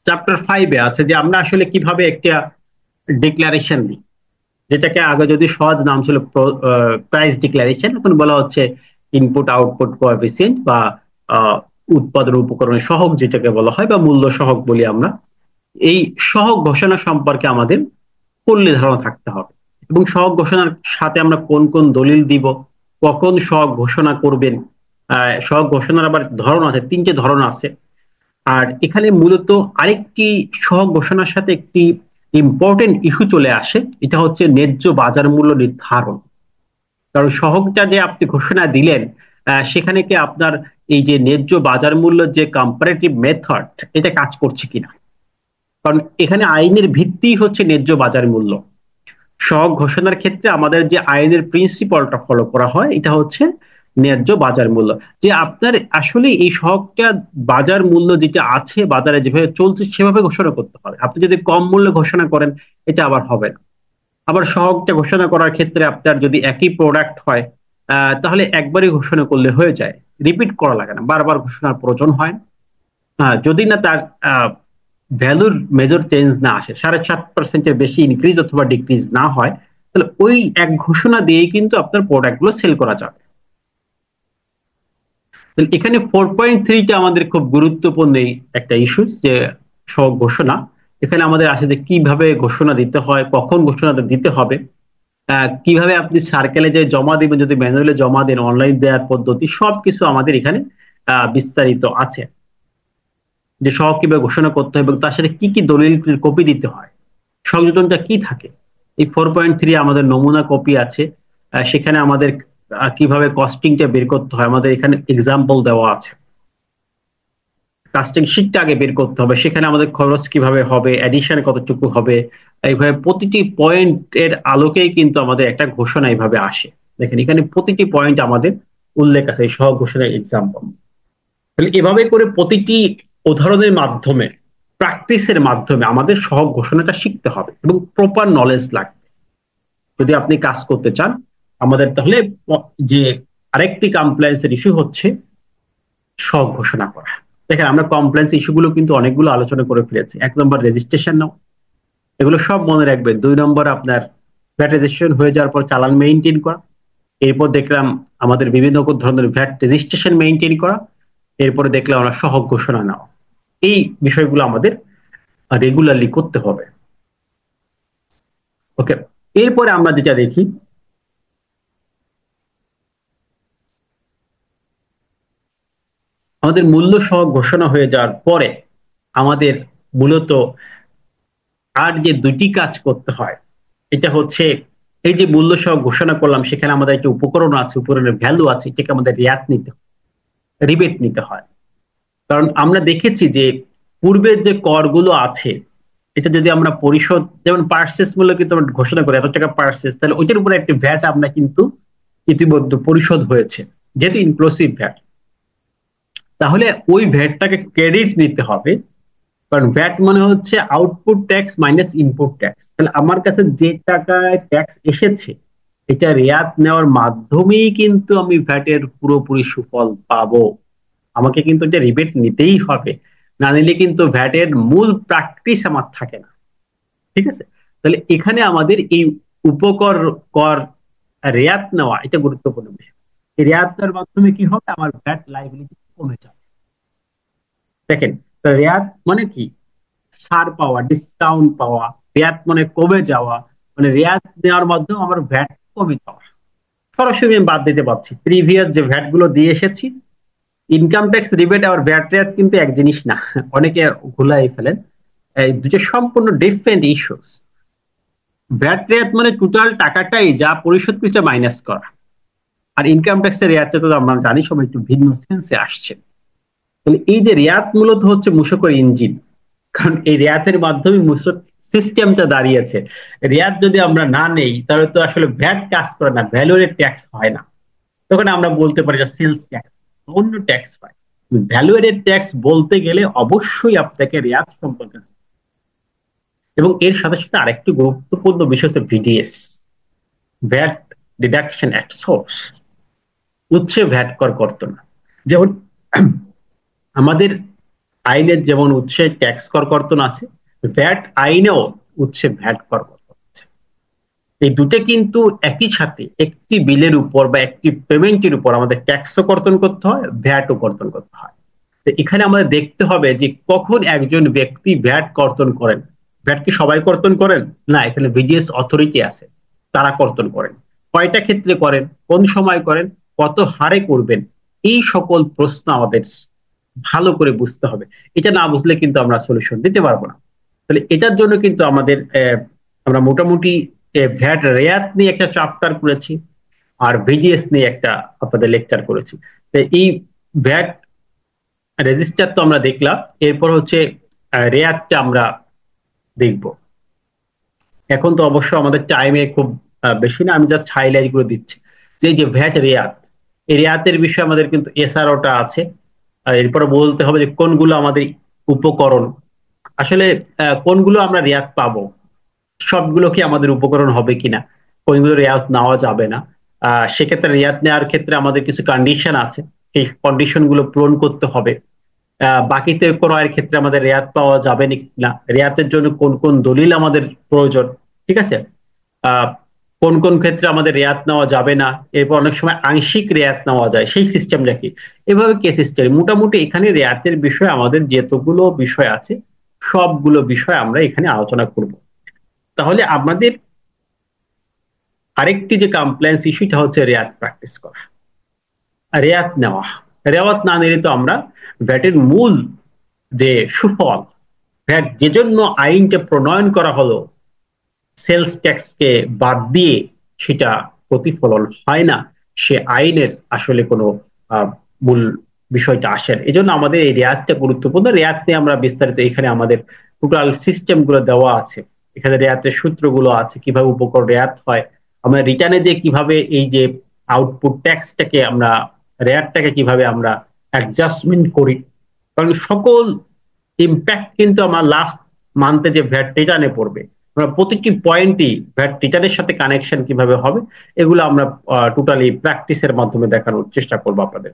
চ্যাপ্টার 5-এ আছে যে আমরা আসলে কিভাবে একটা ডিক্লারেশন দিই, যেটাকে আগে যদি সহজ নাম ছিল প্রাইস ডিক্লারেশন, এখন বলা হচ্ছে ইনপুট আউটপুট কোএফিসিয়েন্ট বা উৎপাদন উপকরণের সহগ যেটাকে বলা হয়, বা মূল্য সহগ বলি আমরা। এই সহগ ঘোষণা সম্পর্কে আমাদের পল্লী ধারণা থাকতে হবে, এবং সহগ ঘোষণার সাথে আমরা কোন কোন দলিল দিব, কখন সহগ ঘোষণা করবেন, সহগ ঘোষণার আবার ধরন আছে, 3টে ধরন আছে। আর এখানে মূলত আরেকটি সহগ ঘোষণার সাথে একটি ইম্পর্টেন্ট ইস্যু চলে আসে, এটা হচ্ছে ন্যায্য বাজার মূল্য নির্ধারণ। কারণ সহগটা যে আপনি ঘোষণা দিলেন, সেখানে কি আপনার এই যে ন্যায্য বাজার মূল্য যে কম্পারেটিভ মেথড, এটা কাজ করছে কিনা। কারণ এখানে আইনের ভিত্তি হচ্ছে ন্যায্য বাজার মূল্য। সহগ ঘোষণার ক্ষেত্রে আমাদের যে আইনের প্রিন্সিপালটা ফলো করা হয়, এটা হচ্ছে ন্যায্য বাজার মূল্য। যে আপনার আসলে এই সহগটা বাজার মূল্য যেটা আছে, বাজারে যেভাবে চলছে সেভাবে ঘোষণা করতে হবে। আপনি যদি কম মূল্যে ঘোষণা করেন, এটা আবার হবে না। আবার সহগটা ঘোষণা করার ক্ষেত্রে আপনার যদি একই প্রোডাক্ট হয়, তাহলে একবারই ঘোষণা করলে হয়ে যায়, রিপিট করা লাগে না, বারবার ঘোষণার প্রয়োজন হয়। যদি না তার ভ্যালুর মেজর চেঞ্জ না আসে, 7.5% বেশি ইনক্রিজ অথবা ডিক্রিজ না হয়, তাহলে ওই এক ঘোষণা দিয়েই কিন্তু আপনার প্রোডাক্ট গুলো সেল করা যাবে। এখানে 4.3টা আমাদের খুব গুরুত্বপূর্ণ একটা ইস্যুস, যে সহগ ঘোষণা। এখানে আমাদের আছে যে কিভাবে ঘোষণা দিতে হয়, কখন ঘোষণাটা দিতে হবে, কিভাবে আপনি সার্কেলে যে জমা দিবেন, যদি ম্যানুয়ালি জমা দেন, অনলাইন দেওয়ার পদ্ধতি, সবকিছু আমাদের এখানে বিস্তারিত আছে। যে সহগ কিভাবে ঘোষণা করতে হয় এবং তার সাথে কি কি দলিল কপি দিতে হয়, সংযোজনটা কি থাকে। এই 4.3 আমাদের নমুনা কপি আছে। সেখানে আমাদের কিভাবে কস্টিংটা বের করতে হয়, আমাদের এখানে এক্সাম্পল দেওয়া আছে। কাস্টিং শিটটা আগে বের করতে হবে, সেখানে আমাদের খরচ কিভাবে হবে, এডিশন কতটুকু হবে, এইভাবে প্রতিটি পয়েন্টের আলোকেই কিন্তু আমাদের একটা ঘোষণা এইভাবে আসে। দেখেন এখানে প্রতিটি পয়েন্ট আমাদের উল্লেখ আছে, এই সহ ঘোষণার এক্সাম্পল। তাহলে এভাবে করে প্রতিটি উদাহরণের মাধ্যমে, প্র্যাকটিসের মাধ্যমে আমাদের সহ ঘোষণাটা শিখতে হবে এবং প্রপার নলেজ লাগবে যদি আপনি কাজ করতে চান আমাদের। তাহলে যে আরেকটি কমপ্লায়েন্সের ইস্যু হচ্ছে সহ ঘোষণা করা। দেখেন আমরা কমপ্লায়েন্স ইস্যুগুলো কিন্তু অনেকগুলো আলোচনা করে ফেলেছি। 1 নম্বর রেজিস্ট্রেশন নাও, এগুলো সব মনে রাখবেন। 2 নম্বর আপনার ভ্যাট রেজিস্ট্রেশন হয়ে যাওয়ার পর চালান মেইনটেইন করা। এরপর দেখলাম আমাদের বিভিন্ন ধরনের ভ্যাট রেজিস্ট্রেশন মেইনটেইন করা। এরপরে দেখলাম আমরা সহগ ঘোষণা নেওয়া। এই বিষয়গুলো আমাদের রেগুলারলি করতে হবে। ওকে, এরপরে আমরা যেটা দেখি, আমাদের মূল্য সহগ ঘোষণা হয়ে যাওয়ার পরে আমাদের মূলত আর যে দুটি কাজ করতে হয়, এটা হচ্ছে এই যে মূল্য সহগ ঘোষণা করলাম, সেখানে আমাদের একটা উপকরণ আছে, উপকরণের ভ্যালু আছে, এটাকে আমাদের রিয়াত নিতে হয়, রিবেট নিতে হয়। কারণ আমরা দেখেছি যে পূর্বের যে করগুলো আছে, এটা যদি আমরা পরিশোধ, যেমন পার্সেস মূল্য কিন্তু আমরা ঘোষণা করি এত টাকা পার্সেস, তাহলে ওইটার উপরে একটা ভ্যাট আমরা কিন্তু ইতিমধ্যে পরিশোধ হয়েছে, যেহেতু ইনক্লুসিভ ভ্যাট। তাহলে ওই ভ্যাটটাকে ক্রেডিট নিতে হবে, কারণ ভ্যাট মানে হচ্ছে output tax minus input tax. তাহলে আমার কাছে যে টাকায় ট্যাক্স এসেছে, এটা রেয়াত নেওয়ার মাধ্যমেই কিন্তু আমি ভ্যাটের পুরোপুরি সুফল পাবো। আমাকে কিন্তু এটা রিবেট নিতেই হবে, না নিলে কিন্তু ভ্যাটের মূল প্র্যাকটিস আমার থাকে না। ঠিক আছে, তাহলে এখানে আমাদের এই উপকর কর রেয়াত নেওয়া এটা গুরুত্বপূর্ণ বিষয়। এই রেয়াত নেওয়ার মাধ্যমে কি হবে, আমার ভ্যাট লাইবিলিটি কমে যাবে। দেখেন, রেয়াত মানে কি, ছাড় পাওয়া, ডিসকাউন্ট পাওয়া। রেয়াত মানে কমে যাওয়া, মানে রেয়াত নেওয়ার মাধ্যমে আমার ভ্যাট কমে যাওয়া। সরাসরি আমি বাদ দিতে পারছি, প্রিভিয়াস যে ভ্যাট গুলো দিয়ে এসেছি। ইনকাম ট্যাক্স রিবেট আর ভ্যাট রেয়াত কিন্তু এক জিনিস না, অনেকে ভুলাই ফেলেন। এই দুটো সম্পূর্ণ ডিফারেন্ট ইস্যুস। ভ্যাট রেয়াত মানে টোটাল টাকাটাই যা পরিশোধ করেছে মাইনাস করা, আর ইনকাম ট্যাক্সের রেয়াতে তো আমরা জানি সবাই একটু ভিন্ন সেন্সে আসছে। তাহলে এই যে রেয়াত মূলত হচ্ছে মূসকের ইঞ্জিন, কারণ এই রেয়াতের মাধ্যমে মূসক সিস্টেমটা দাঁড়িয়েছে। রেয়াত যদি আমরা না নেই, তাহলে তো আসলে ভ্যাট কাজ করে না, ভ্যালুয়ের ট্যাক্স হয় না। তখন আমরা বলতে পারি যে সেলস ট্যাক্স, অন্য ট্যাক্স হয়। ভ্যালুয়ের ট্যাক্স বলতে গেলে অবশ্যই আপনাকে রেয়াত সম্পর্কে, এবং এর সাথে সাথে আরেকটি গুরুত্বপূর্ণ বিষয় হচ্ছে VDS, VAT deduction at source. উৎসে ভ্যাট কর করতো না। যেমন আমাদের আইনের যেমন উৎসে ট্যাক্স কর কর্তন আছে, ভ্যাট আইনেও উৎসে ভ্যাট কর কর্তন আছে। এই দুটো কিন্তু একই সাথে একটি বিলের উপর বা একটি পেমেন্টের উপর আমাদের ট্যাক্সও কর্তন করতে হয়, ভ্যাটও কর্তন করতে হয়। তো এখানে আমাদের দেখতে হবে যে কখন একজন ব্যক্তি ভ্যাট কর্তন করেন। ভ্যাট কি সবাই কর্তন করেন না, এখানে ভিডিএস অথরিটি আছে, তারা কর্তন করেন। কয়টা ক্ষেত্রে করেন, কোন সময় করেন, কত হারে করবেন, এই সকল প্রশ্ন আমাদের ভালো করে বুঝতে হবে। এটা না বুঝলে কিন্তু আমরা সলিউশন দিতে পারবো না। তাহলে এটার জন্য কিন্তু আমাদের আমরা মোটামুটি ভ্যাট রেয়াত নিয়ে একটা চ্যাপ্টার করেছি, আর ভিজিএস নিয়ে একটা আপনাদের লেকচার করেছি। তো এই ভ্যাট রেজিস্টার তো আমরা দেখলাম, এরপর হচ্ছে রেয়াতটা আমরা দেখব। এখন তো অবশ্য আমাদের টাইমে খুব বেশি না, আমি জাস্ট হাইলাইট করে দিচ্ছি যে এই যে ভ্যাট রেয়াত, এই রেয়াতের বিষয়ে আমাদের কিন্তু এসআরওটা আছে। আর এরপরে বলতে হবে যে কোনগুলো আমাদের উপকরণ, আসলে কোনগুলো আমরা রেয়াত পাবো, সবগুলো কি আমাদের উপকরণ হবে কিনা, কোনগুলো রেয়াত নেওয়া যাবে না। সেক্ষেত্রে রেয়াত নেওয়ার ক্ষেত্রে আমাদের কিছু কন্ডিশন আছে, সেই কন্ডিশন গুলো পূরণ করতে হবে। বাকিতে ক্রয়ের ক্ষেত্রে আমাদের রেয়াত পাওয়া যাবে না, রেয়াতের জন্য কোন কোন দলিল আমাদের প্রয়োজন, ঠিক আছে। আহ কোন কোন ক্ষেত্রে আমাদের রেয়াত নেওয়া যাবে না, এরপর অনেক সময় আংশিক রেয়াত নেওয়া যায়, সেই সিস্টেমটা কি, এভাবে কেস স্টাডি। মোটামুটি এখানে রেয়াতের বিষয়ে আমাদের যেতগুলো বিষয় আছে সবগুলো বিষয় আমরা এখানে আলোচনা করব। তাহলে আমাদের আরেকটি যে কমপ্লেন্স ইস্যুটা হচ্ছে রেয়াত প্র্যাকটিস করা, রেয়াত নেওয়া। রেওয়াত না নিলে তো আমরা ভ্যাটের মূল যে সুফল, ভ্যাট যে জন্য আইনটা প্রণয়ন করা হলো, সেলস ট্যাক্সকে বাদ দিয়ে সেটা প্রতিফলন হয় না, সে আইনের আসলে কোনো মূল বিষয়টা আসে না। এই জন্য আমাদের এই রেয়াতটা গুরুত্বপূর্ণ। রেয়াত নিয়ে আমরা বিস্তারিত এখানে আমাদের টোটাল সিস্টেম গুলো দেওয়া আছে, এখানে রেয়াতের সূত্রগুলো আছে, কিভাবে উপকরণ রেয়াত হয়, আমরা রিটার্নে যে কিভাবে এই যে আউটপুট ট্যাক্সটাকে আমরা, রেয়াতটাকে কিভাবে আমরা অ্যাডজাস্টমেন্ট করি, কারণ সকল ইম্প্যাক্ট কিন্তু আমার লাস্ট মান্থে যে ভ্যাট রিটার্নে পড়বে, আমরা প্রতিটি পয়েন্টই ভ্যাট রিটার্নের সাথে কানেকশন কিভাবে হবে, এগুলো আমরা টোটালি প্র্যাকটিসের মাধ্যমে দেখানোর চেষ্টা করবো আপনাদের।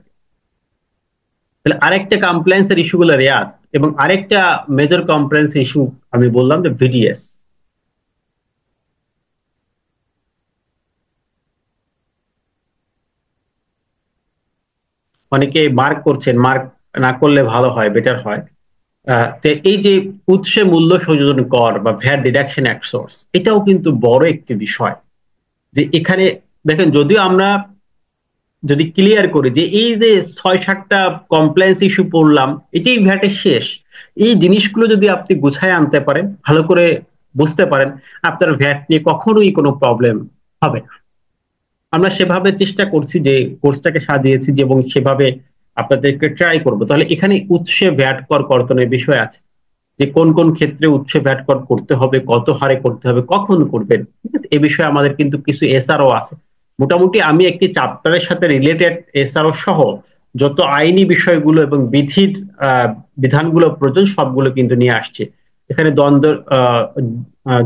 তাহলে আরেকটা কমপ্লায়েন্সের ইস্যু গুলো রেয়াত, এবং আরেকটা মেজর কমপ্লায়েন্স ইস্যু আমি বললাম যে ভিডিএস। অনেকে মার্ক করছেন, মার্ক না করলে ভালো হয়, বেটার হয়। এই যে উৎসে মূল্য সংযোজন কর বা ভ্যাট ডিডাকশন অ্যাট সোর্স, এটাও কিন্তু বড় একটি বিষয়। যে এখানে দেখেন, যদিও আমরা যদি ক্লিয়ার করি যে এই যে ৬-৭টা কমপ্লেন্স ইস্যু পড়লাম, এটাই ভ্যাটের শেষ, এই জিনিসগুলো যদি আপনি গুছায় আনতে পারেন, ভালো করে বুঝতে পারেন, আপনার ভ্যাট নিয়ে কখনোই কোনো প্রবলেম হবে না। আমরা সেভাবে চেষ্টা করছি, যে কোর্সটাকে সাজিয়েছি যে, এবং সেভাবে আপনাদেরকে ট্রাই করবো। তাহলে এখানে উৎসে ভ্যাট কর কর্তনের বিষয় আছে, যে কোন কোন ক্ষেত্রে উৎসে ভ্যাট কর করতে হবে, কত হারে করতে হবে, কখন করবেন, ঠিক আছে। এ বিষয়ে আমাদের কিন্তু কিছু এসআরও আছে। মোটামুটি আমি একটি চ্যাপ্টারের সাথে রিলেটেড এসআরও সহ যত আইনি বিষয়গুলো এবং বিধির বিধানগুলো প্রয়োজন সবগুলো কিন্তু নিয়ে আসছে। এখানে দ্বন্দ্ব,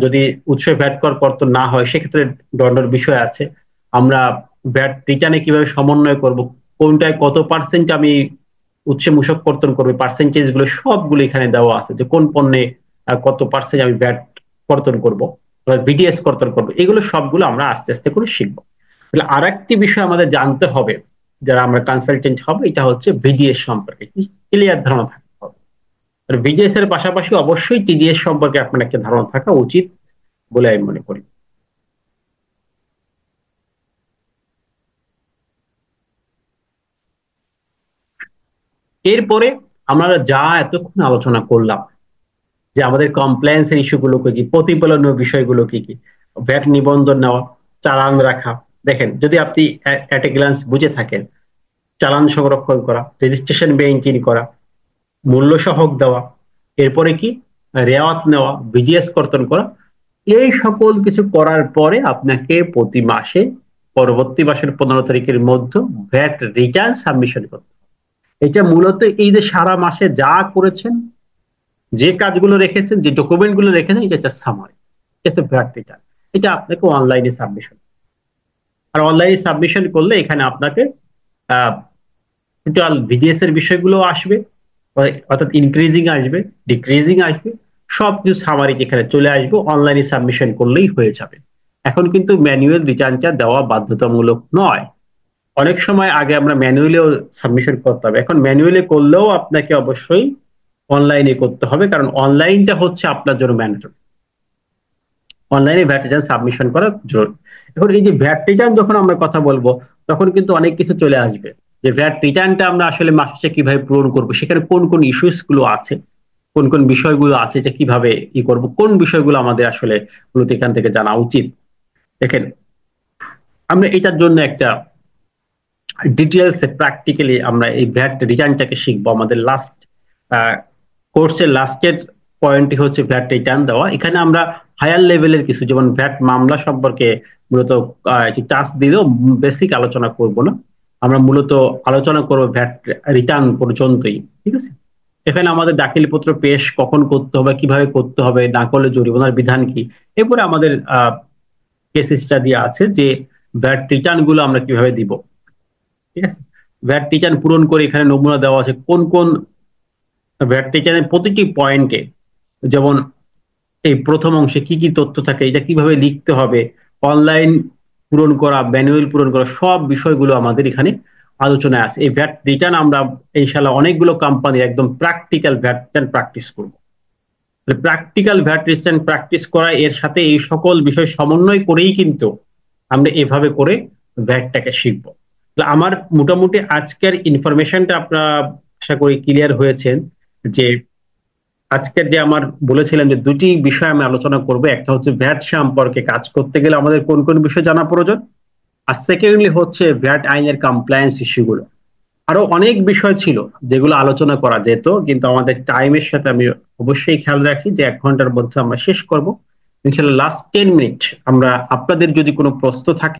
যদি উৎসে ভ্যাট কর কর্তন না হয় সেক্ষেত্রে দণ্ডের বিষয় আছে। আমরা ভ্যাট রিটার্নে কিভাবে সমন্বয় করব, কোনটায় কত পার্সেন্ট আমি উৎসে মূসক কর্তন করবে, পার্সেন্টেজ গুলো সবগুলো এখানে দেওয়া আছে, যে কোন পণ্যে কত পার্সেন্ট আমি ভ্যাট কর্তন করব, ভিডিএস কর্তন করবো, এগুলো সবগুলো আমরা আস্তে আস্তে করে শিখবো। তাহলে আর একটি বিষয় আমাদের জানতে হবে যারা আমরা কনসালটেন্ট হবে, এটা হচ্ছে ভিডিএস সম্পর্কে ক্লিয়ার ধারণা থাকতে হবে। আর ভিডিএস এর পাশাপাশি অবশ্যই টিডিএস সম্পর্কে আপনার একটা ধারণা থাকা উচিত বলে আমি মনে করি। এরপরে আমরা যা এতক্ষণ আলোচনা করলাম, যে আমাদের কমপ্লায়েন্সের ইস্যুগুলো কি কি, প্রতিফলনীয় বিষয়গুলো কি কি, ভ্যাট নিবন্ধন নেওয়া, চালান রাখা। দেখেন, যদি আপনি এট এ গ্লান্স বুঝে থাকেন, চালান সংরক্ষণ করা, রেজিস্ট্রেশন মেইনটেইন করা, মূল্য সহক দেওয়া, এরপরে কি রেওয়াত নেওয়া, ভিজিএস কর্তন করা, এই সকল কিছু করার পরে আপনাকে প্রতি মাসে পরবর্তী মাসের 15 তারিখের মধ্যে ভ্যাট রিটার্ন সাবমিশন করতে হবে। এটা মূলত এই যে সারা মাসে যা করেছেন, যে কাজগুলো রেখেছেন, যে ডকুমেন্ট গুলো রেখেছেন, এটা হচ্ছে সামারি, এটা ভ্যাট রিটার্ন। এটা আপনাকে অনলাইনে সাবমিশন, আর অনলাইনে সাবমিশন করলে এখানে আপনাকে টোটাল ভিডিএস এর বিষয়গুলো আসবে, অর্থাৎ ইনক্রিজিং আসবে, ডিক্রিজিং আসবে, সবকিছু সামারি এখানে চলে আসবে, অনলাইনে সাবমিশন করলেই হয়ে যাবে। এখন কিন্তু ম্যানুয়াল রিটার্নটা দেওয়া বাধ্যতামূলক নয়। অনেক সময় আগে আমরা ম্যানুয়ালিও সাবমিশন করতে হবে, এখন ম্যানুয়ালি করলেও আপনাকে অবশ্যই অনলাইনে করতে হবে, কারণ অনলাইনটা হচ্ছে আপনার জন্য ম্যান্ডেটরি। অনলাইনে ভ্যাট রিটার্ন সাবমিশন করা জরুরি। এখন এই যে ভ্যাট রিটার্ন যখন আমরা কথা বলবো, তখন কিন্তু অনেক কিছু চলে আসবে। যে ভ্যাট রিটার্নটা আমরা আসলে মাস শেষে কিভাবে পূরণ করব, সেখানে কোন কোন ইস্যুস গুলো আছে, কোন কোন বিষয়গুলো আছে, এটা কিভাবে করব, কোন বিষয়গুলো আমাদের আসলে মূলত এখান থেকে জানা উচিত। দেখেন, আমরা এটার জন্য একটা ডিটেলস প্র্যাকটিক্যালি আমরা এই ভ্যাট রিটার্নটাকে শিখবো। আমাদের লাস্ট কোর্সের লাস্টের পয়েন্টটি হচ্ছে ভ্যাট রিটার্ন দেওয়া। এখানে আমরা হায়ার লেভেলের কিছু, যেমন ভ্যাট মামলা সম্পর্কে মূলত টাস্ক দিলেও বেসিক আলোচনা করব না, আমরা মূলত আলোচনা করব ভ্যাট রিটার্ন পর্যন্তই। ঠিক আছে, এখানে আমাদের দাখিলপত্র পেশ কখন করতে হবে, কিভাবে করতে হবে, না করলে জরিমানার বিধান কি, এরপরে আমাদের কেস স্টাডি আছে যে ভ্যাট রিটার্ন গুলো আমরা কিভাবে দিব। ঠিক আছে, ভ্যাট রিটার্ন পূরণ করে এখানে নমুনা দেওয়া আছে কোন কোন ভ্যাট রিটার্নের প্রতিটি পয়েন্টে, যেমন এই প্রথম অংশে কি কি তথ্য থাকে, এটা কিভাবে লিখতে হবে, অনলাইন পূরণ করা, ম্যানুয়াল পূরণ করা, সব বিষয়গুলো আমাদের এখানে আলোচনায় আছে। এই ভ্যাট রিটার্ন আমরা ইনশাআল্লাহ অনেকগুলো কোম্পানির একদম প্র্যাকটিক্যাল ভ্যাট রিটার্ন প্র্যাকটিস করব। প্র্যাকটিক্যাল ভ্যাট রিটার্ন প্র্যাকটিস করা, এর সাথে এই সকল বিষয় সমন্বয় করেই কিন্তু আমরা এভাবে করে ভ্যাটটাকে শিখবো। আমার মোটামুটি আজকের ইনফরমেশনটা আপনারা আশা করি ক্লিয়ার হয়েছেন, যে আজকের যে আমার বলেছিলাম যে দুটি বিষয় আমি আলোচনা করব, একটা হচ্ছে ভ্যাট সম্পর্কে কাজ করতে গেলে আমাদের কোন কোন বিষয় জানা প্রয়োজন, আর সেকেন্ডলি হচ্ছে ভ্যাট আইনের কমপ্লায়েন্স ইস্যুগুলো। আরো অনেক বিষয় ছিল যেগুলো আলোচনা করা যেত, কিন্তু আমাদের টাইমের সাথে আমি অবশ্যই খেয়াল রাখি যে 1 ঘন্টার মধ্যে আমরা শেষ করব ইনশাআল্লাহ। লাস্ট 10 মিনিট আমরা, আপনাদের যদি কোনো প্রশ্ন থাকে